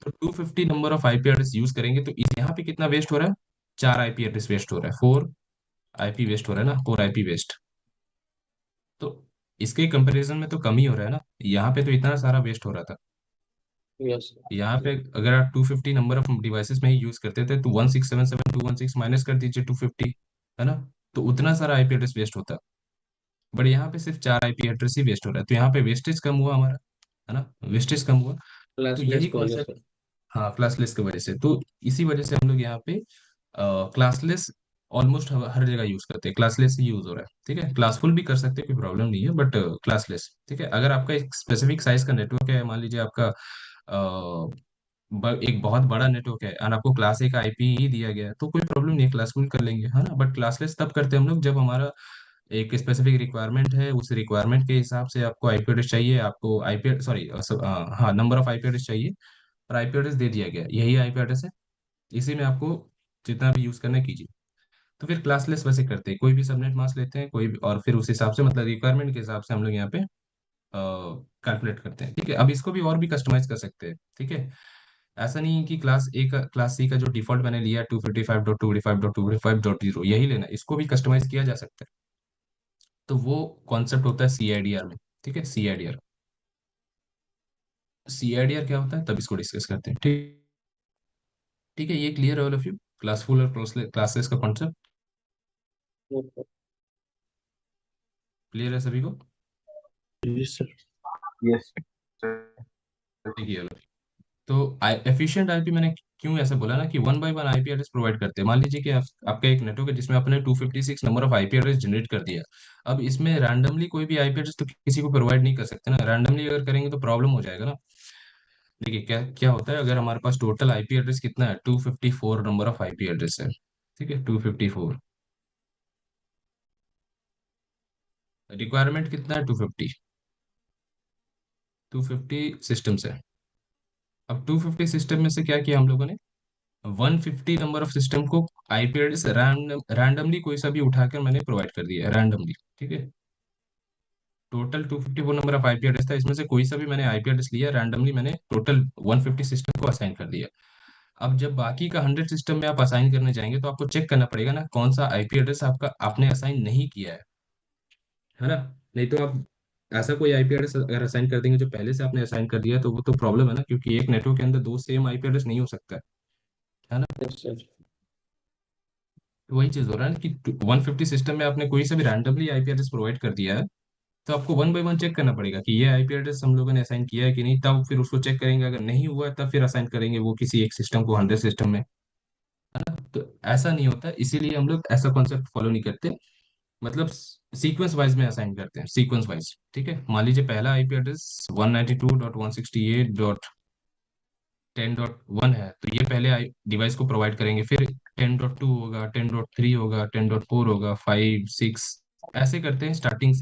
तो 250 number of IP address use करेंगे तो यहाँ पे कितना वेस्ट हो रहा है, चार आईपी एड्रेस वेस्ट हो रहा है, 4 आईपी वेस्ट हो रहा है ना, कोर आईपी वेस्ट। तो इसके कंपैरिजन में तो कम ही हो रहा है ना, यहाँ पे तो इतना सारा वेस्ट हो रहा था। Yes. यहाँ पे अगर आप 250 नंबर ऑफ डिवाइसेस में ही यूज करते थे तो 1677216 माइनस कर दीजिए 250, है ना, तो उतना सारा आईपी एड्रेस वेस्ट होता। बट यहाँ पे सिर्फ 4 आईपी एड्रेस ही वेस्ट हो रहा है, तो यहाँ पे वेस्टेज कम हुआ हमारा, है ना, वेस्टेज कम हुआ। तो Classless यही की वजह कॉन्सेप्ट, से। हाँ क्लासलेस की वजह से, तो इसी वजह से हम लोग यहाँ पे क्लासलेस ऑलमोस्ट हर जगह यूज करते हैं, क्लासलेस ही यूज हो रहा है। ठीक है, क्लासफुल भी कर सकते हैं, कोई प्रॉब्लम नहीं है, बट क्लासलेस ठीक है। अगर आपका एक स्पेसिफिक साइज का नेटवर्क है, मान लीजिए आपका एक बहुत बड़ा नेटवर्क है और आपको क्लास ए का आईपी ही दिया गया है, तो कोई प्रॉब्लम नहीं है, क्लासफुल कर लेंगे, है ना। बट क्लासलेस तब करते हैं हम लोग जब हमारा एक स्पेसिफिक रिक्वायरमेंट है, उस रिक्वायरमेंट के हिसाब से आपको आईपी एड्रेस चाहिए, आपको आईपी सॉरी हाँ नंबर ऑफ आईपी एड्रेस चाहिए, और आईपी एड्रेस दे दिया गया है, यही आईपी एड्रेस है, इसी में आपको जितना भी यूज करना है कीजिए। तो फिर क्लासलेस वैसे करते हैं, कोई भी सबनेट मास्क लेते हैं कोई भी, और फिर उस हिसाब से मतलब रिक्वायरमेंट के हिसाब से हम लोग यहाँ पे कैलकुलेट करते हैं। ठीक है, अब इसको भी और भी कस्टमाइज कर सकते हैं। ठीक है, ऐसा नहीं है कि क्लास ए का क्लास सी का जो डिफॉल्ट मैंने लिया 255.255.255.0 यही लेना है, इसको भी कस्टमाइज किया जा सकता है। तो वो कॉन्सेप्ट होता है सीआईडीआर में। ठीक है, सीआईडीआर, सीआईडीआर क्या होता है तब इसको डिस्कस करते हैं। ठीक, ठीक है, ये क्लियर है ऑल ऑफ यू, क्लासफुल और क्लासेस का कॉन्सेप्ट क्लियर है सभी को? जी सर। यस। देखिए तो एफिशिएंट आईपी मैंने क्यों ऐसा बोला ना कि one by one IP address provide करते हैं। मान लीजिए कि आपका एक नेटवर्क है जिसमें आपने 256 number of IP address generate कर दिया। अब इसमें रैंडमली कोई भी आईपी एड्रेस तो किसी को प्रोवाइड नहीं कर सकते ना, रैंडमली अगर करेंगे तो प्रॉब्लम हो जाएगा ना। देखिए क्या क्या होता है, अगर हमारे पास टोटल आईपी एड्रेस कितना है, 254 नंबर ऑफ आईपी एड्रेस है। ठीक है, 254, रिक्वायरमेंट कितना है 250, 250 सिस्टम से। अब 250 सिस्टम में से क्या किया हम लोगों ने, 150 नंबर ऑफ सिस्टम को आईपी एड्रेस रैंडमली कोई सा भी उठाकर मैंने प्रोवाइड कर दिया रैंडमली। ठीक है, total 254 number of IP address था, इसमें से कोई सा भी मैंने आईपी एड्रेस लिया रैंडमली, मैंने टोटल 150 सिस्टम को असाइन कर दिया। अब जब बाकी का 100 सिस्टम में आप असाइन करने जाएंगे तो आपको चेक करना पड़ेगा ना कौन सा आईपी एड्रेस आपका आपने असाइन नहीं किया है ना। नहीं तो आप ऐसा कोई आईपी एड्रेस अगर असाइन कर देंगे जो पहले से आपने असाइन कर दिया है, तो वो तो प्रॉब्लम है ना, क्योंकि एक नेटवर्क के अंदर दो सेम आईपी एड्रेस नहीं हो सकता है ना। Yes, sir. तो वही चीज हो रहा है ना कि 150 सिस्टम में आपने कोई सा भी रैंडमली आईपी एड्रेस प्रोवाइड कर दिया है, तो आपको वन बाय वन चेक करना पड़ेगा कि ये आईपी एड्रेस हम लोगों ने असाइन किया है कि नहीं, तब फिर उसको चेक करेंगे, अगर नहीं हुआ है तब फिर असाइन करेंगे वो किसी एक सिस्टम को 100 सिस्टम में, है ना। तो ऐसा नहीं होता, इसीलिए हम लोग ऐसा कॉन्सेप्ट फॉलो नहीं करते, मतलब सीक्वेंस वाइज में असाइन करते हैं, सीक्वेंस वाइज। ठीक है, मान लीजिए पहला आईपी एड्रेस 192.168.10.1 है, तो ये पहले डिवाइस को प्रोवाइड करेंगे, फिर 10.2 होगा, 10.3 होगा, 10.4 होगा, 5 6 ऐसे करते हैं स्टार्टिंग।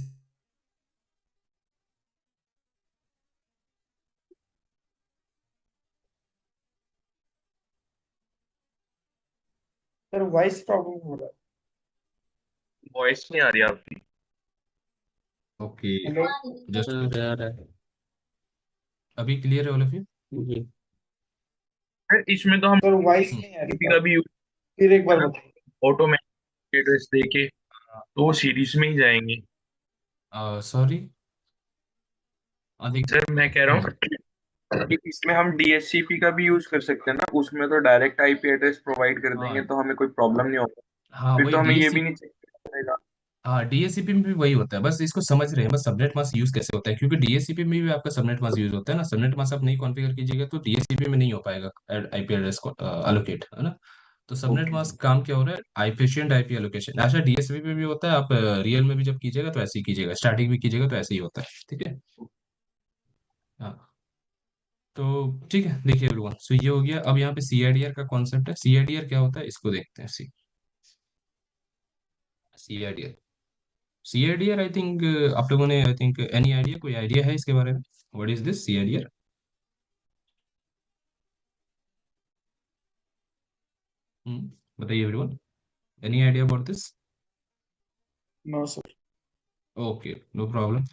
सर वॉइस प्रॉब्लम हो रहा वॉइस नहीं आ रही आपकी। ओके, है। हेलो जस्ट हाँ, आ रहा है। अभी क्लियर है ऑल ऑफ यू? जी। सर इसमें तो हम सर वॉइस नहीं आ रही किसी का सर, भी यूज फिर एक बार है ना, बताइए। ऑटोमेटिक एड्रेस देके तो वो सीरीज में ही जाएंगे। सॉरी, अधिक, सर मैं कह रहा हूँ कि इसमें हम डीएचसीपी का भी यूज कर सकते हैं ना, उसमें तो डायरेक्ट आईपी एड्रेस प्रोवाइड कर देंगे हाँ तो हमें कोई प्रॉब्लम नहीं होगा। हाँ फिर वही तो हमें ये भी डीएससी, नहीं चेक करना पड़ेगा। हाँ डीएससीपी में भी वही होता है, बस इसको समझ रहे हैं, बस सबनेट मास्क यूज कैसे होता है, क्योंकि डीएससीपी में भी आपका सबनेट मास्क यूज होता है ना, सबनेट मास्क आप नहीं कॉन्फ़िगर कीजिएगा तो डीएससीपी में नहीं हो पाएगा आईपी एड्रेस को अलोकेट, है ना। तो सबनेट ओके। मास्क काम क्या हो रहा है, एफिशिएंट आईपी एलोकेशन, ऐसा डीएससीपी में भी होता है, आप रियल में भी जब कीजिएगा तो ऐसे ही कीजिएगा, स्टैटिक भी कीजिएगा तो ऐसे ही होता है। ठीक है, हाँ, तो ठीक है, देखिए एवरीवन, सो ये हो गया। अब यहाँ पे सीआईडीआर का कॉन्सेप्ट है, सीआईडीआर क्या होता है इसको देखते हैं। C CIDR, CIDR I think आप लोगों ने, आई थिंक एनी आइडिया, कोई आइडिया है इसके बारे में, व्हाट इज दिस सीआईडीआर? बताइए everyone, any idea about this? No sir. Okay, no problem.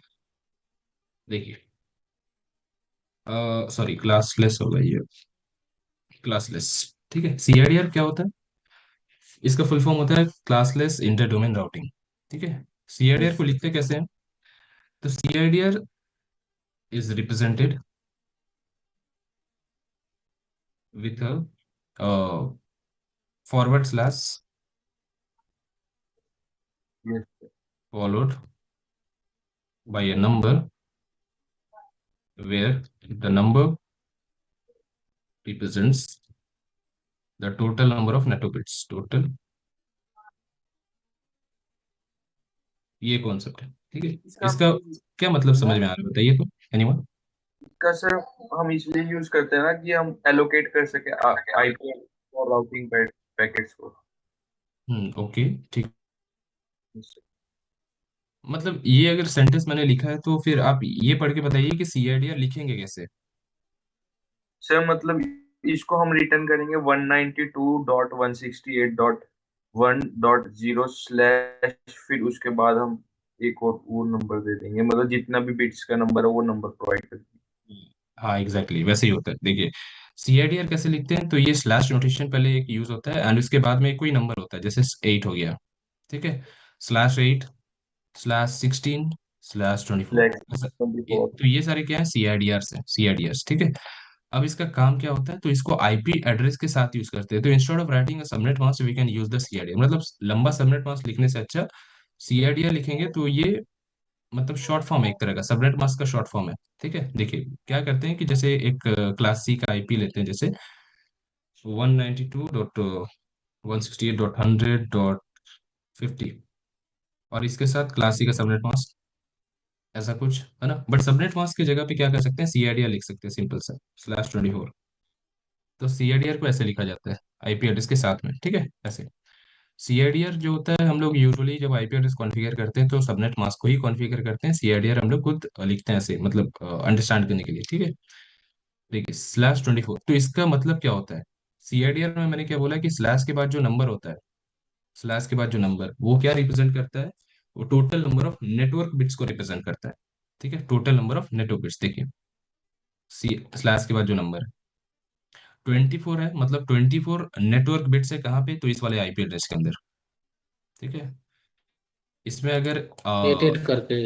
देखिए, सॉरी क्लासलेस होगा ये, क्लासलेस। ठीक है, सीआईडीआर क्या होता है, इसका फुल फॉर्म होता है क्लासलेस इंटर डोमेन राउटिंग। ठीक है। सीआईडीआर को लिखते कैसे हैं? तो CIDR is represented with a forward slash Yes. followed by a number where the number represents the total number of network bits total। ये कॉन्सेप्ट है। ठीक है। इसका इसका क्या मतलब समझ में आ रहा है बताइए तो एनीवन। इसका सर हम इसलिए यूज करते हैं ना कि हम एलोकेट कर सके आईपी और राउटिंग पैकेट्स को। ओके ठीक। मतलब ये अगर सेंटेंस मैंने लिखा है तो फिर आप ये पढ़ के बताइए कि सीआईडीआर लिखेंगे कैसे। सर मतलब इसको हम रिटर्न करेंगे 192.168.1.0 फिर उसके बाद हम एक और वो नंबर दे देंगे, मतलब जितना भी बिट्स का नंबर है वो नंबर प्रोवाइड कर देंगे। हाँ एग्जैक्टली वैसे ही होता है। देखिए सीआईडीआर कैसे लिखते हैं, तो ये स्लैश नोटेशन पहले एक यूज होता है एंड उसके बाद में कोई नंबर होता है, जैसे 8 हो गया। ठीक है। /8 /16 /24 Select ऐसा। 24। तो ये सारे क्या है, सीआईडीआर से सीआईडीआर। ठीक है। अब इसका काम क्या होता है, तो इसको आईपी एड्रेस के साथ यूज करते हैं। तो instead of writing a subnet mask we can use the CIDR. मतलब लंबा सबनेट मास्क लिखने से अच्छा सीआईडीआर लिखेंगे, तो ये मतलब शॉर्ट फॉर्म है, एक तरह का सबनेट मास्क का शॉर्ट फॉर्म है। ठीक है। देखिए क्या करते हैं कि जैसे एक क्लास सी का आईपी लेते हैं, जैसे 192.168.100.50 और इसके साथ क्लास सी का सबनेट मास्क ऐसा कुछ है ना। बट सबनेट मास्क की जगह पे क्या कर सकते हैं, सीआईडीआर लिख सकते हैं सिंपल सा /24। तो सीआईडीआर को ऐसे लिखा जाता है आईपी एड्रेस के साथ में। ठीक है ऐसे। सीआईडीआर जो होता है, हम लोग यूजुअली जब आईपी एड्रेस कॉन्फ़िगर करते हैं तो सबनेट मास्क को ही कॉन्फ़िगर करते हैं। सीआईडीआर हम लोग खुद लिखते हैं ऐसे, मतलब अंडरस्टैंड करने के लिए। ठीक है। देखिए /24 तो इसका मतलब क्या होता है। सीआईडीआर में मैंने क्या बोला कि स्लैश के बाद जो नंबर होता है, स्लैश के बाद जो नंबर वो क्या रिप्रेजेंट करता है, वो total number of network bits को रिप्रेजेंट करता है। ठीक है। Total number of network bits. देखिए सी स्लैश के बाद जो नंबर है 24 है, मतलब 24 नेटवर्क बिट्स है कहाँ पे, तो इस वाले आईपी एड्रेस के अंदर। ठीक है। इसमें अगर एट एट करके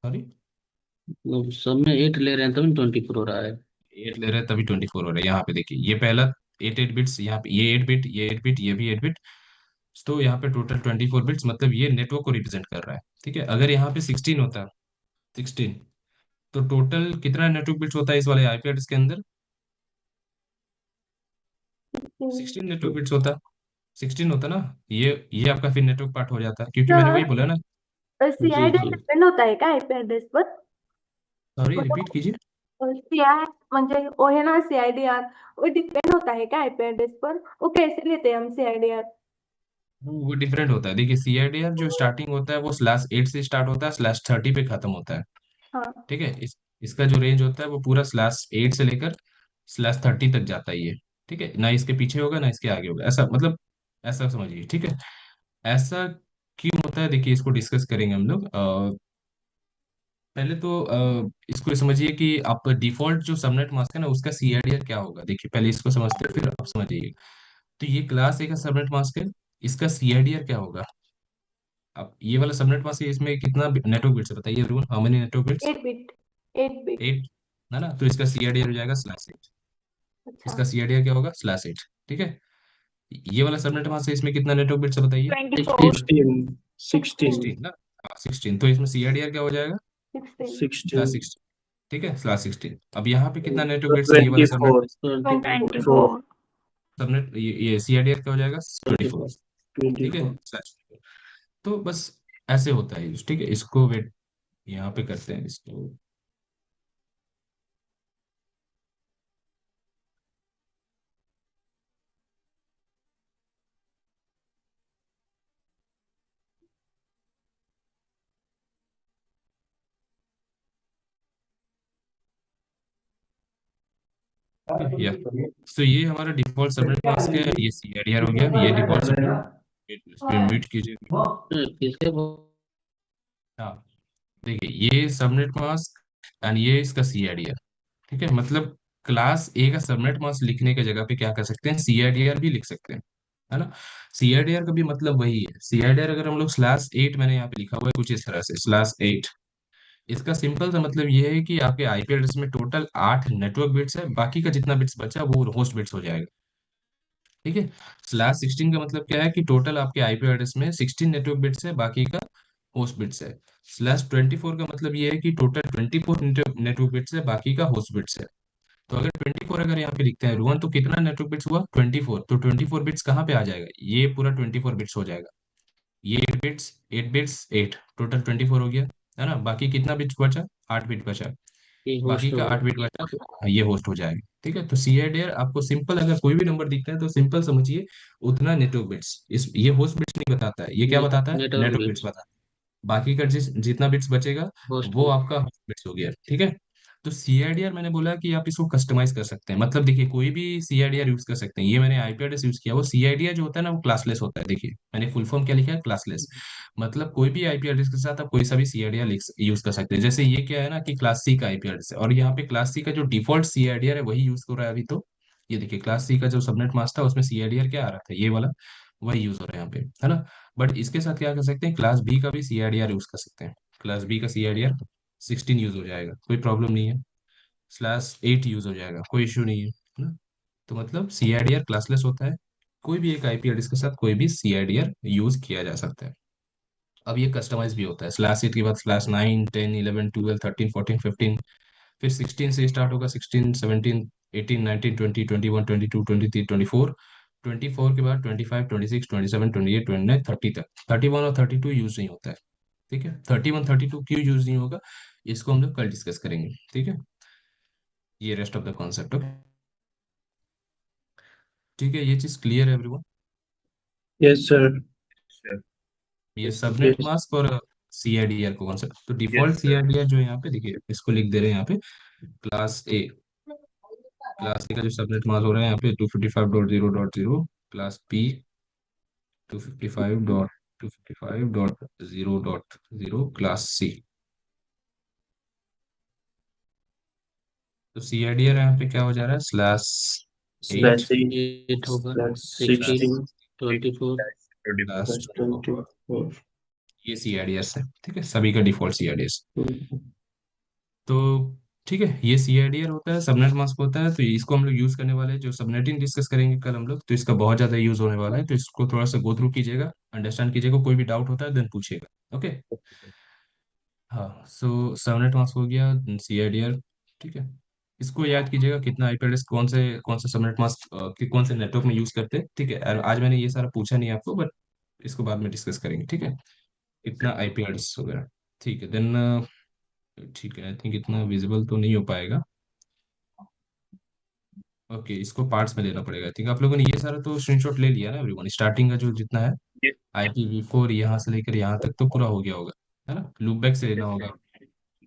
सॉरी मतलब सब में 8 ले रहे हैं तभी 24 हो रहा है। 8 ले रहे हैं तभी 24 हो रहा है। यहाँ पे देखिए ये पहला 8 8 बिट्स, यहाँ पे ये 8 बिट, ये 8 बिट, ये भी 8 बिट। तो यहाँ पे टोटल 24 बिट्स, मतलब ये नेटवर्क को रिप्रेजेंट कर रहा है। ठीक है। अगर यहाँ पे 16 होता, 16, तो टोटल कितना नेटवर्क बिट्स होता है इस वाले आईपी एड्रेस के अंदर, 16 नेटवर्क बिट्स होता, 16 होता ना। ये आपका फिर नेटवर्क पार्ट हो जाता, क्योंकि मैंने वही सर बोला ना। जी सीआयडी जी। डिपेंड होता है का आयपी ऍड्रेस पर? सॉरी रिपीट कीजिए। सीआय म्हणजे वो है ना सीआयडीआर, वो डिपेंड होता है क्या आईपी एड्रेस पर? वो कैसे लेते हैं हम सीआयडीआर? वो डिफरेंट होता है। देखिए सीआईडीआर जो स्टार्टिंग होता है वो /8 से स्टार्ट होता है, /30 पे खत्म होता है। हाँ। ठीक है। इसका जो रेंज होता है वो पूरा /8 से लेकर /30 तक जाता है ये। ठीक है। ना इसके पीछे होगा ना इसके आगे होगा, ऐसा मतलब ऐसा समझिए। ठीक है। ऐसा क्यों होता है, देखिए इसको डिस्कस करेंगे हम लोग। पहले तो इसको समझिए कि आप डिफॉल्ट जो सबनेट मास्क है ना उसका सीआईडीआर क्या होगा। देखिए पहले इसको समझते हैं फिर आप समझिए। तो ये क्लास ए का सबनेट मास्क है, इसका सीआईडीआर क्या होगा। अब ये वाला सबनेट मास्क है, इसमें कितना नेटवर्क बिट्स है बताइए everyone, how many network bits. 8 bit. 8 bit. 8 है ना। तो इसका सीआईडीआर हो जाएगा /8। अच्छा। इसका सीआईडीआर क्या होगा, /8। ठीक है। ये वाला सबनेट मास्क है, इसमें कितना नेटवर्क बिट्स है बताइए। 24। 16 16 16 ना। 16 तो इसमें सीआईडीआर क्या हो जाएगा, 16। 16 /16। ठीक है /16। अब यहाँ पे कितना नेटवर्क बिट्स है, ये वाला सबनेट 24 24 24 सबनेट ये सीआईडीआर क्या हो जाएगा, 24। ठीक है 24। /24। तो बस ऐसे होता है। ठीक है। इसको वेट यहाँ पे करते हैं इसको। ठीक है या तो ये हमारा डिफॉल्ट सबनेट मास्क है, ये सीआईडीआर हो गया, ये डिफॉल्ट सबनेट। इस पे म्यूट कीजिए। किसके हाँ देखिए ये सबनेट मास्क एंड ये इसका सीआईडीआर। ठीक है। मतलब क्लास ए का सबनेट मास्क लिखने की जगह पे क्या कर सकते हैं, सीआईडीआर भी लिख सकते हैं। है ना। सीआईडीआर का भी मतलब वही है। सीआईडीआर अगर हम लोग /8, मैंने यहाँ पे लिखा हुआ है कुछ इस तरह से /8, इसका सिंपल सा मतलब ये है कि आपके आईपी एड्रेस में टोटल 8 नेटवर्क बिट्स है, बाकी का जितना बिट्स बचा वो होस्ट बिट्स हो जाएगा। ठीक है। /16 का मतलब क्या है कि टोटल आपके आईपी एड्रेस में 16 नेटवर्क बिट्स है, बाकी का होस्ट बिट्स है। /24 का मतलब ये है कि टोटल 24 नेटवर्क बिट्स है, बाकी का होस्ट बिट्स है। तो अगर 24 अगर यहाँ पे लिखते हैं रोहन, तो कितना नेटवर्क बिट्स हुआ? 24। तो 24 बिट्स कहाँ पे आ जाएगा? ये पूरा 24 बिट्स हो जाएगा। ये 8 बिट्स, 8 बिट्स, 8, टोटल 24 हो गया। है ना। बाकी कितना बिट्स बचा? 8 बिट बचा। ये बाकी होस्ट का होगा। 8 बिट बचा, ये होस्ट हो जाएगा। ठीक है। तो सीआईडीआर आपको सिंपल, अगर कोई भी नंबर दिखता है तो सिंपल समझिए उतना नेटवर्क बिट्स, इस ये होस्ट बिट्स नहीं बताता है, ये क्या बताता है? नेटवर्क नेटवर्क बिट्स बिट्स बताता है। बाकी का जितना बिट्स बचेगा होस्ट वो बिट। आपका बिट्स हो गया। ठीक है। तो सीआईडीआर मैंने बोला कि आप इसको कस्टमाइज कर सकते हैं, मतलब देखिए कोई भी सीआईडीआर यूज कर सकते हैं। ये मैंने आईपी एड्रेस यूज किया, वो सीआईडीआर जो होता है ना वो क्लासलेस होता है। देखिए मैंने फुल फॉर्म क्या लिखा है? क्लासलेस। मतलब कोई भी आईपी एड्रेस के साथ आप कोई सा भी सीआईडीआर यूज कर सकते हैं। जैसे ये क्या है ना कि क्लास सी का आईपी एड्रेस है, और यहाँ पे क्लास सी का जो डिफॉल्ट सीआईडीआर है वही यूज हो रहा है अभी। तो ये देखिए क्लास सी का जो सबनेट मास्क था उसमें सीआईडीआर क्या आ रहा था? ये वाला, वही यूज हो रहा है यहाँ पे, है ना। बट इसके साथ क्या कर सकते हैं? क्लास बी का भी सीआईडीआर यूज कर सकते हैं। क्लास बी का सीआईडीआर 16 यूज हो जाएगा, कोई प्रॉब्लम नहीं है। /8 यूज हो जाएगा, कोई इश्यू नहीं है ना। तो मतलब सीआईडीआर क्लासलेस होता है, कोई भी एक आईपी एड्रेस के साथ कोई भी सीआईडीआर यूज किया जा सकता है। अब ये कस्टमाइज भी होता है। /8 के बाद /9, 10, 11, 12, 13, 14, 15, फिर 16 से स्टार्ट होगा, 16, 17, 18, 19, 20, 21, 22, 23, 24, 24 के बाद 25, 26, 27, 28, 29, 30 तक। 31 और 32 यूज नहीं होता है। ठीक है। 31, 32 क्यों यूज नहीं होगा, इसको हम लोग कल डिस्कस करेंगे। ठीक है। ये रेस्ट ऑफ द कॉन्सेप्ट। ठीक है। ये चीज क्लियर है एवरीवन? Yes sir. ये सबनेट यस। मास्क और सीआईडीआर को कॉन्सेप्ट, तो डिफॉल्ट यस सर। सीआईडीआर जो है यहाँ पे देखिए, इसको लिख दे रहे हैं यहाँ पे क्लास ए। क्लास ए का जो सबनेट मास्क हो रहा है यहाँ पे 255.0.0, क्लास बी 255.255.0.0, क्लास सी। तो सीआईडीआर यहाँ पे क्या हो जा रहा है? /8, एट होगा। क्लास 16, 24। 24, ये सीआईडीएस है। ठीक है। सभी का डिफॉल्ट सीआईडीएस। तो ठीक है, ये सीआईडीआर होता है, सबनेट मास्क होता है। तो इसको हम लोग यूज करने वाले हैं, जो सबनेटिंग डिस्कस करेंगे कल हम लोग, तो इसका बहुत ज्यादा यूज होने वाला है। तो इसको थोड़ा सा गो थ्रू कीजिएगा, अंडरस्टैंड कीजिएगा, कोई भी डाउट होता है देन पूछिएगा। ओके। हाँ, सो सबनेट मास्क हो गया, सीआईडीआर। ठीक है। इसको याद कीजिएगा कितना आईपी एड्रेस कौन से सबनेट मास्क कौन से नेटवर्क में यूज करते हैं। ठीक है। और आज मैंने ये सारा पूछा नहीं आपको, बट इसको बाद में डिस्कस करेंगे। ठीक है। इतना आईपी एड्रेस वगैरह। ठीक है देन। ठीक है, आई थिंक इतना विजिबल तो नहीं हो पाएगा। ओके, इसको पार्ट्स में लेना पड़ेगा। आई थिंक आप लोगों ने ये सारा तो स्क्रीनशॉट ले लिया ना एवरीवन, स्टार्टिंग का जो जितना है IPv4 यहाँ से लेकर यहाँ तक तो पूरा हो गया होगा, है ना। लूप बैक से लेना होगा,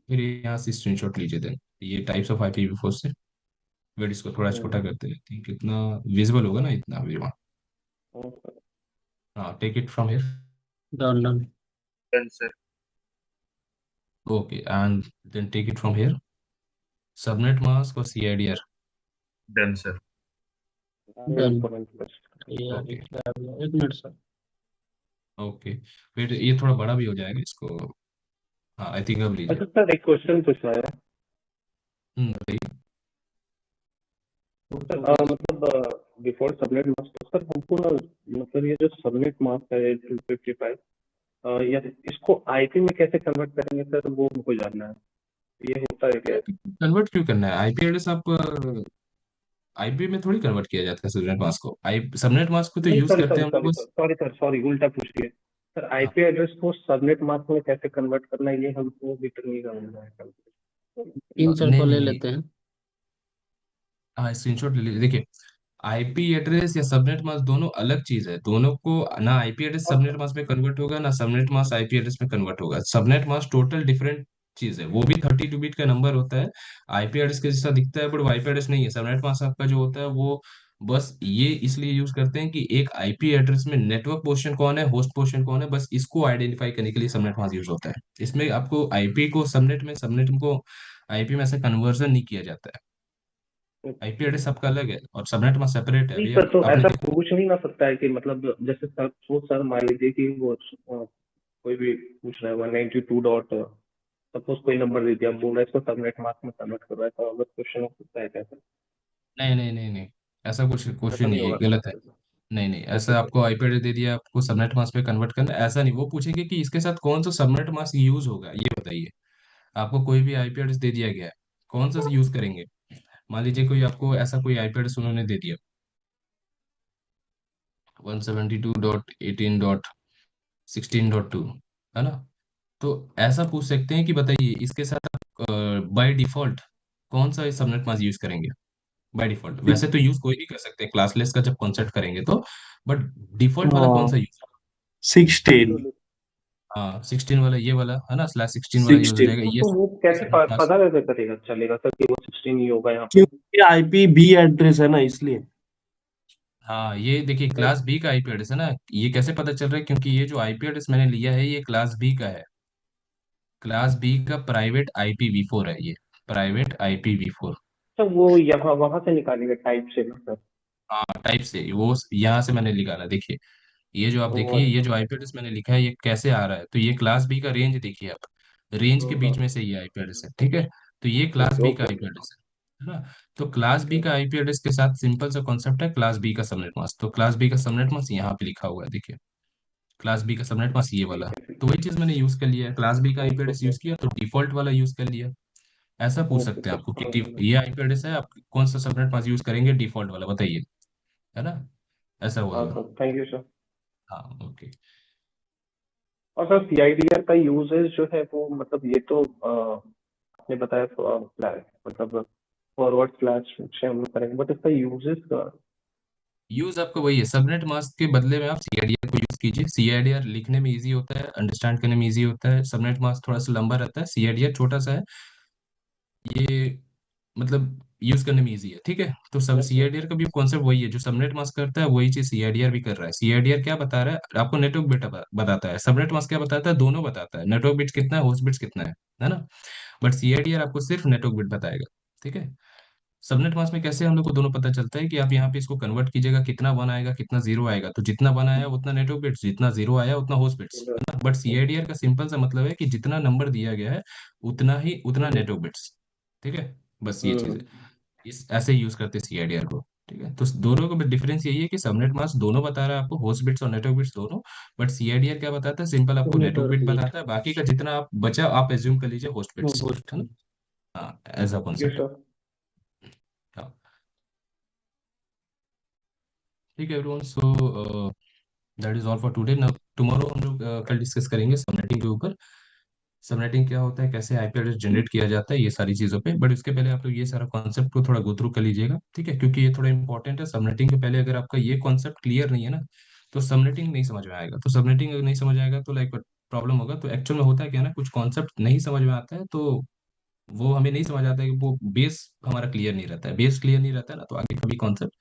फिर यहाँ से स्क्रीनशॉट लीजिए देन। ये टाइप्स ऑफ IPv4 से। वेट, इसको थोड़ा छोटा करते हैं, थिंक इतना विजिबल होगा ना इतना एवरीवन। हाँ, take it from here. Down down. Done sir. Okay, and then take it from here, subnet mask और CIDR। Done sir. Done. Okay. एक मिनट सर। ओके, फिर ये थोड़ा बड़ा भी हो जाएगा इसको। हाँ, आई थिंक अब लीजिए। अच्छा सर, एक क्वेश्चन पूछना है। बताइए। तो सर मतलब डिफॉल्ट सबनेट मास्क, तो सर हमको ना, मतलब ये जो सबनेट मास्क है 255, या इसको आईपी में कैसे कन्वर्ट करेंगे सर, वो हमको जानना है। ये होता है क्या? कन्वर्ट क्यों करना है? आईपी एड्रेस आप आईपी में थोड़ी कन्वर्ट किया जाता है सबनेट मास्क को। आई सबनेट मास्क को तो नहीं, यूज सॉरी करते सॉरी हैं हम लोग सॉरी बस। सर, सॉरी सर, सॉरी, उल्टा पूछ लिया सर। हाँ, आईपी एड्रेस को सबनेट मास्क में कैसे कन्वर्ट करना है, ये हमको अभी तक नहीं समझ है। इन सर नहीं को ले नहीं नहीं। लेते हैं। हाँ, स्क्रीनशॉट ले लीजिए। देखिए, आईपी एड्रेस या सबनेट मास्क दोनों अलग चीज है। दोनों को ना आईपी एड्रेस हाँ सबनेट मास्क में कन्वर्ट होगा, ना सबनेट मास्क आईपी एड्रेस में कन्वर्ट होगा। सबनेट मास्क टोटल डिफरेंट चीज है, वो भी 32 बिट का नंबर होता है। आईपी एड्रेस के जैसा दिखता है, बट वो आईपी एड्रेस नहीं है। सबनेट मास्क आपका जो होता है वो बस ये इसलिए यूज करते हैं कि एक आईपी एड्रेस में नेटवर्क पोर्शन कौन है, होस्ट पोर्शन कौन है, बस इसको आइडेंटिफाई करने के लिए सबनेट मास्क यूज होता है। इसमें आपको आईपी को सबनेट में को आईपी में ऐसा कन्वर्जन नहीं किया जाता है। आईपी एड्रेस सबका अलग है और सबनेट मास्क सेपरेट है। नहीं अभी सर, तो आपने ऐसा देखा। पूछ नहीं ना सकता है कि मतलब जैसे सर वो सर मान लीजिए कि वो कोई भी पूछ रहा है 192 डॉट, सपोज कोई नंबर दे दिया, बोल रहा है इसको सबनेट मास्क में कन्वर्ट कर रहा है, तो अगर क्वेश्चन हो सकता है क्या सर? नहीं नहीं नहीं नहीं, ऐसा कुछ ऐसा क्वेश्चन नहीं नहीं है, होगा गलत है। सर? नहीं नहीं, ओके ऐसा सर। आपको आईपी एड्रेस दे दिया, आपको सबनेट मास्क पे कन्वर्ट करना है, ऐसा नहीं। वो पूछेंगे कि इसके साथ कौन सा सबनेट मास्क यूज होगा, ये बताइए। आपको कोई भी आईपी एड्रेस दे दिया गया है, कौन सा यूज करेंगे। मान लीजिए कोई आपको ऐसा कोई आईपी एड्रेस उन्होंने दे दिया, 172.18.16.2, है ना। तो ऐसा पूछ सकते हैं कि बताइए इसके साथ आप बाय डिफॉल्ट कौन सा सबनेट मास्क यूज करेंगे। बाय डिफॉल्ट वैसे तो यूज कोई भी कर सकते हैं क्लासलेस का जब कॉन्सेप्ट करेंगे तो, बट डिफॉल्ट वाला कौन सा यूज। 16। हाँ 16 वाला, ये वाला है ना, /16 वाला यूज हो 16 जाएगा ये तो वो कैसे सबनेट मास्क। पता कैसे करेगा चलेगा सर कि वो 16 ही होगा यहाँ पे? क्योंकि आईपी बी एड्रेस है ना, इसलिए। हाँ ये देखिए क्लास बी का आईपी एड्रेस है ना, ये कैसे पता चल रहा है, क्योंकि ये जो आईपी एड्रेस मैंने लिया है ये क्लास बी का है। क्लास बी का प्राइवेट IPv4 है ये, प्राइवेट IPv4। तो वो यहाँ वहां से निकालेंगे टाइप से ना सर? हाँ टाइप से वो यहाँ से मैंने निकाला, देखिए। ये जो आप ओ देखिए, ये अच्छा। जो आईपी एड्रेस मैंने लिखा है ये कैसे आ रहा है, तो ये क्लास बी का रेंज देखिए आप, रेंज के बीच में से ये आईपी एड्रेस है, ठीक है। तो ये क्लास ओके बी का ओके आईपी एड्रेस है ना। तो क्लास बी ओके का आईपी एड्रेस के साथ सिंपल सा कॉन्सेप्ट है क्लास बी का सबनेट मास्क। तो क्लास बी का सबनेट मास्क यहाँ पे लिखा हुआ है, देखिए। क्लास बी का सबनेट मास्क ये वाला ठीक है। है ठीक तो वही चीज मैंने यूज कर लिया है, क्लास बी का है। IP okay address okay use किया तो डिफॉल्ट वाला यूज कर लिया। ऐसा पूछ ओके सकते हैं सर, आपको कि समझ गया। ये आईपी एड्रेस है, आप कौन सा सबनेट मास्क यूज करेंगे, डिफॉल्ट वाला बताइए, है ना। ऐसा हाँ होगा। Sir, thank you sir. हाँ ओके। और सर सीआईडीआर का यूजेस जो है वो मतलब ये तो आपने बताया तो मतलब फॉरवर्ड स्लैश से हम लोग करेंगे, बट इसका यूजेस का? यूज आपका वही है, सबनेट मास्क के बदले में आप सीआईडीआर को यूज कीजिए। सीआईडीआर लिखने में इजी होता है, अंडरस्टैंड करने में इजी होता है। सबनेट मास्क थोड़ा सा लंबा रहता है, सीआईडीआर छोटा सा है। ये मतलब यूज करने में इजी है, ठीक है। तो सब सीआईडीआर का भी कॉन्सेप्ट वही है, जो सबनेट मास्क करता है वही चीज सीआईडीआर भी कर रहा है। सीआईडीआर क्या बता रहा है आपको, नेटवर्क बिट बताता है। सबनेट मास्क क्या बताता है, दोनों बताता है, नेटवर्क बिट कितना है, होस्ट बिट्स कितना है ना। बट सीआईडीआर आपको सिर्फ नेटवर्क बिट बताएगा, ठीक है। सबनेट मास्क में कैसे हम लोग को दोनों पता चलता है कि आप यहाँ पे इसको कन्वर्ट कीजिएगा, कितना वन आएगा कितना जीरो आएगा, तो जितना वन आया उतना नेटवर्क बिट्स, जितना जीरो आया उतना होस्ट बिट्स, है ना। बट सीआईडीआर का सिंपल सा मतलब है कि जितना नंबर दिया गया है उतना ही उतना नेटवर्क बिट्स, ठीक है। बस ये चीज है, इस ऐसे यूज करते हैं सीआईडीआर को, ठीक है। तो दोनों का डिफरेंस यही है कि सबनेट मास्क दोनों बता रहा है आपको, होस्ट बिट्स और नेटवर्क बिट्स दोनों। बट सीआईडीआर क्या बताता है, सिंपल आपको नेटवर्क नेटवर्क बिट बिट बताता है, बाकी का जितना आप बचा आप एज्यूम कर लीजिए होस्ट बिट्स, होस्ट। है ना। हाँ ऐसा यू कॉन्सेप्ट है। सर। हाँ ठीक है everyone, so that is all for today. ना टुमारो हम लोग कल डिस्कस करेंगे सबनेटिंग के ऊपर। सबनेटिंग क्या होता है, कैसे आईपी एड्रेस जनरेट किया जाता है, ये सारी चीज़ों पे। बट उसके पहले आप लोग ये सारा कॉन्सेप्ट को थोड़ा गो थ्रू कर लीजिएगा, ठीक है, क्योंकि ये थोड़ा इंपॉर्टेंट है। सबनेटिंग के पहले अगर आपका ये कॉन्सेप्ट क्लियर नहीं है ना, तो सबनेटिंग नहीं समझ में आएगा। तो सबनेटिंग अगर नहीं समझ आएगा तो लाइक प्रॉब्लम होगा। तो एक्चुअल में होता है क्या ना, कुछ कॉन्सेप्ट नहीं समझ में आता है तो वो हमें नहीं समझ आता है कि वो बेस हमारा क्लियर नहीं रहता है। बेस क्लियर नहीं रहता है ना, तो आगे कभी कॉन्सेप्ट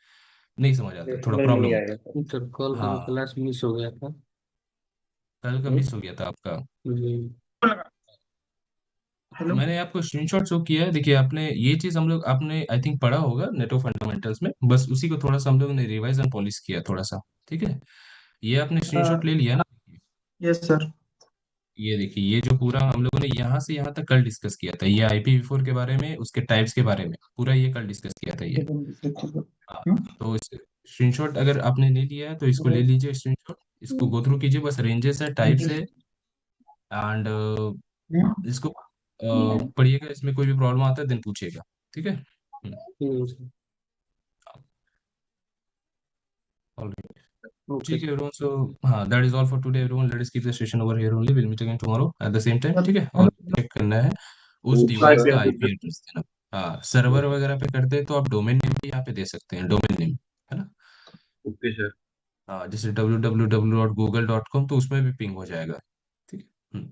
नहीं समझ आता है, थोड़ा समझ प्रॉब्लम नहीं होता आएगा सर। सर कॉल है। का भी हाँ क्लास मिस हो गया था। कल का मिस हो गया था आपका। जी। हेलो। मैंने आपको स्क्रीनशॉट शो किया है, देखिए। आपने ये चीज हम लोग आपने आई थिंक पढ़ा होगा नेटवर्क फंडामेंटल्स में, बस उसी को थोड़ा सा हम लोग ने रिवाइज एंड पॉलिश किया थोड़ा सा, ठीक है। ये आपने स्क्रीनशॉट ले लिया ना। Yes sir. ये देखिए, ये जो पूरा हम लोगों ने यहाँ से यहाँ तक कल डिस्कस किया था, ये IPv4 के बारे में, उसके टाइप्स के बारे में पूरा ये कल डिस्कस किया था ये। हाँ, तो इस स्क्रीनशॉट अगर आपने नहीं लिया है तो इसको ले लीजिए स्क्रीनशॉट, इसको गो थ्रू कीजिए, बस रेंजेस है, टाइप्स है, एंड इसको पढ़िएगा। इसमें कोई भी प्रॉब्लम आता है देन पूछिएगा, ठीक है। सर। ऑलराइट, ओके ठीक है सर। एवरीवन, सो हाँ that is all for today everyone, let us keep the session over here only, will meet again tomorrow at the same time, ठीक है। और चेक करना है उस डिवाइस का आईपी एड्रेस देना। हाँ सर्वर वगैरह पे करते हैं तो आप डोमेन नेम भी यहाँ पे दे सकते हैं, डोमेन नेम, है ना। Okay sir. हाँ जैसे www.google.com, तो उसमें भी पिंग हो जाएगा, ठीक है।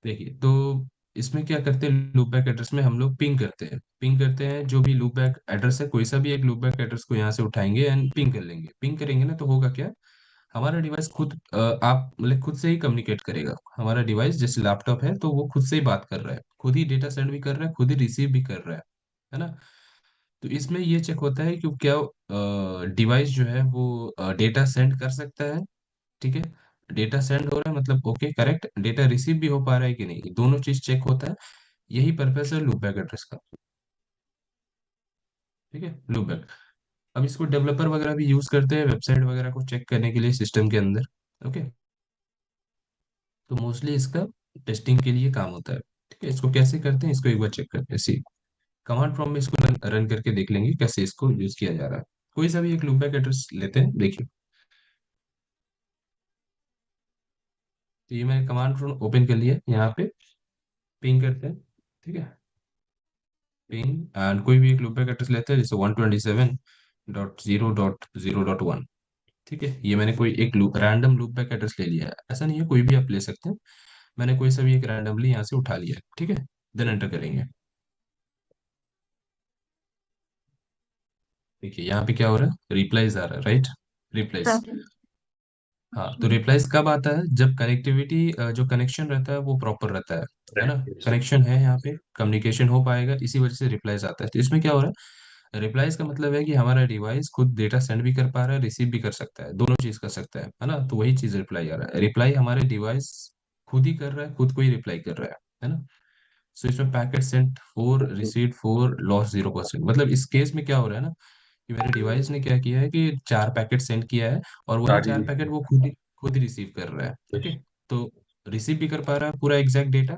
देखिए तो इसमें क्या करते हैं, लूप बैक एड्रेस में हम लोग पिंग करते हैं जो भी लूप बैक एड्रेस है, कोई सा भी एक लूप बैक एड्रेस को यहाँ से उठाएंगे एंड पिंग करेंगे ना, तो होगा क्या, हमारा डिवाइस खुद आप मतलब खुद से ही कम्युनिकेट करेगा। हमारा डिवाइस जैसे लैपटॉप है तो वो खुद से ही बात कर रहा है, खुद ही डेटा सेंड भी कर रहा है, खुद ही रिसीव भी कर रहा है ना। तो इसमें ये चेक होता है कि क्या डिवाइस जो है वो डेटा सेंड कर सकता है, ठीक है। डेटा सेंड हो रहा है मतलब ओके करेक्ट, डेटा रिसीव भी हो पा रहा है कि नहीं, दोनों चीज चेक होता है। यही पर्पस है लूपबैक एड्रेस का, ठीक है, लूपबैक। अब इसको डेवलपर वगैरह भी यूज करते हैं वेबसाइट वगैरह को चेक करने के लिए सिस्टम के अंदर, ओके। तो मोस्टली इसका टेस्टिंग के लिए काम होता है, ठीक है। इसको कैसे करते हैं इसको एक बार चेक करते हैं, सी कमांड प्रॉम्प्ट में इसको रन करके देख लेंगे कैसे इसको यूज किया जा रहा है। कोई सा भी एक लूपबैक एड्रेस लेते हैं, देखिए। तो ये मैंने कमांड प्रॉम्प्ट ओपन कर लिया, यहाँ पे पिंग करते हैं, ठीक है। पिंग एंड कोई भी एक लूपबैक एड्रेस लेते हैं, जैसे 127.0.0.1, ठीक है। ये मैंने कोई एक लूप रैंडम लूपबैक एड्रेस ले लिया है, ऐसा नहीं है, कोई भी आप ले सकते हैं। मैंने कोई सा भी एक रैंडमली यहाँ से उठा लिया है, ठीक है। देन एंटर करेंगे। देखिए यहाँ पे क्या हो रहा है, रिप्लाइज आ रहा है, राइट, रिप्लाइज। हाँ, तो रिप्लाइज कब आता है, जब कनेक्टिविटी जो कनेक्शन रहता है वो प्रॉपर रहता है ना। कनेक्शन है यहाँ पे, कम्युनिकेशन हो पाएगा, इसी वजह से रिप्लाइज आता है। तो इसमें क्या हो रहा है, रिप्लाइज का मतलब है कि हमारा डिवाइस खुद डेटा सेंड भी कर पा रहा है, रिसीव भी कर सकता है, दोनों चीज कर सकता है ना। तो वही चीज रिप्लाई आ रहा है, रिप्लाई हमारे डिवाइस खुद ही कर रहा है, खुद को ही रिप्लाई कर रहा है ना। सो इसमें पैकेट सेंट 4, रिसीव 4, लॉस 0%। मतलब इस केस में क्या हो रहा है ना, कि मेरे डिवाइस ने क्या किया है कि 4 पैकेट सेंड किया है, और वही सारी 4 पैकेट वो खुद ही रिसीव कर रहा है, ओके। तो रिसीव भी कर पा रहा है पूरा एग्जैक्ट डेटा,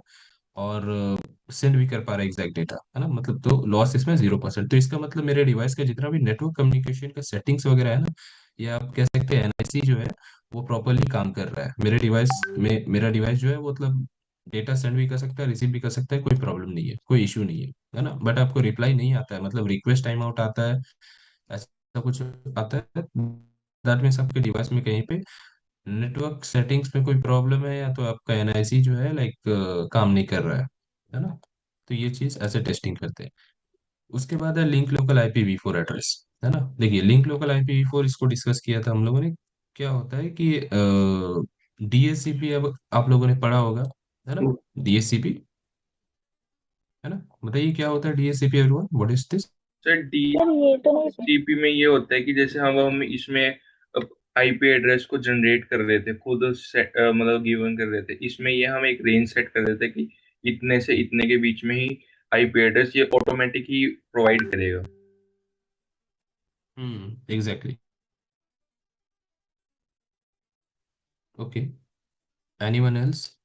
और सेंड भी कर पा रहा है एग्जैक्ट डेटा, है ना। मतलब तो लॉस इसमें 0%। तो इसका मतलब मेरे डिवाइस का जितना भी नेटवर्क कम्युनिकेशन का सेटिंग्स वगैरह है ना, या आप कह सकते हैं एनआईसी जो है, वो प्रॉपरली काम कर रहा है मेरे डिवाइस में। मेरा डिवाइस जो है वो मतलब डेटा सेंड भी कर सकता है, रिसीव भी कर सकता है, कोई प्रॉब्लम नहीं है, कोई इश्यू नहीं है ना। बट आपको रिप्लाई नहीं आता है, मतलब रिक्वेस्ट टाइम आउट आता है, ऐसा कुछ आता है। दैट मीन्स आपके डिवाइस में कहीं पे नेटवर्क सेटिंग्स में कोई प्रॉब्लम है, या तो आपका एनआईसी जो है लाइक काम नहीं कर रहा है ना। तो ये चीज ऐसे टेस्टिंग करते हैं। उसके बाद है लिंक लोकल IPv4 एड्रेस, है ना। देखिए लिंक लोकल IPv4 इसको डिस्कस किया था हम लोगों ने। क्या होता है कि DHCP, अब आप लोगों ने पढ़ा होगा, है ना। DHCP, है ना। बताइए क्या होता है DHCP, everyone, what is this. Sir sir ये तो नहीं थे। डीएससीपी में ये होता है कि जैसे हम इसमें आईपी एड्रेस को जनरेट कर रहे थे खुद सेट, मतलब गिवन कर रहे थे, इसमें ये हम एक रेंज सेट कर देते कि इतने से इतने के बीच में ही आईपी एड्रेस ये ऑटोमेटिक ही प्रोवाइड करेगा। Exactly, okay. Anyone else.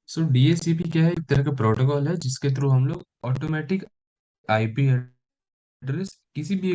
So DHCP क्या है, एक तरह का प्रोटोकॉल है जिसके थ्रू हम लोग ऑटोमेटिक IP एड्रेस किसी भी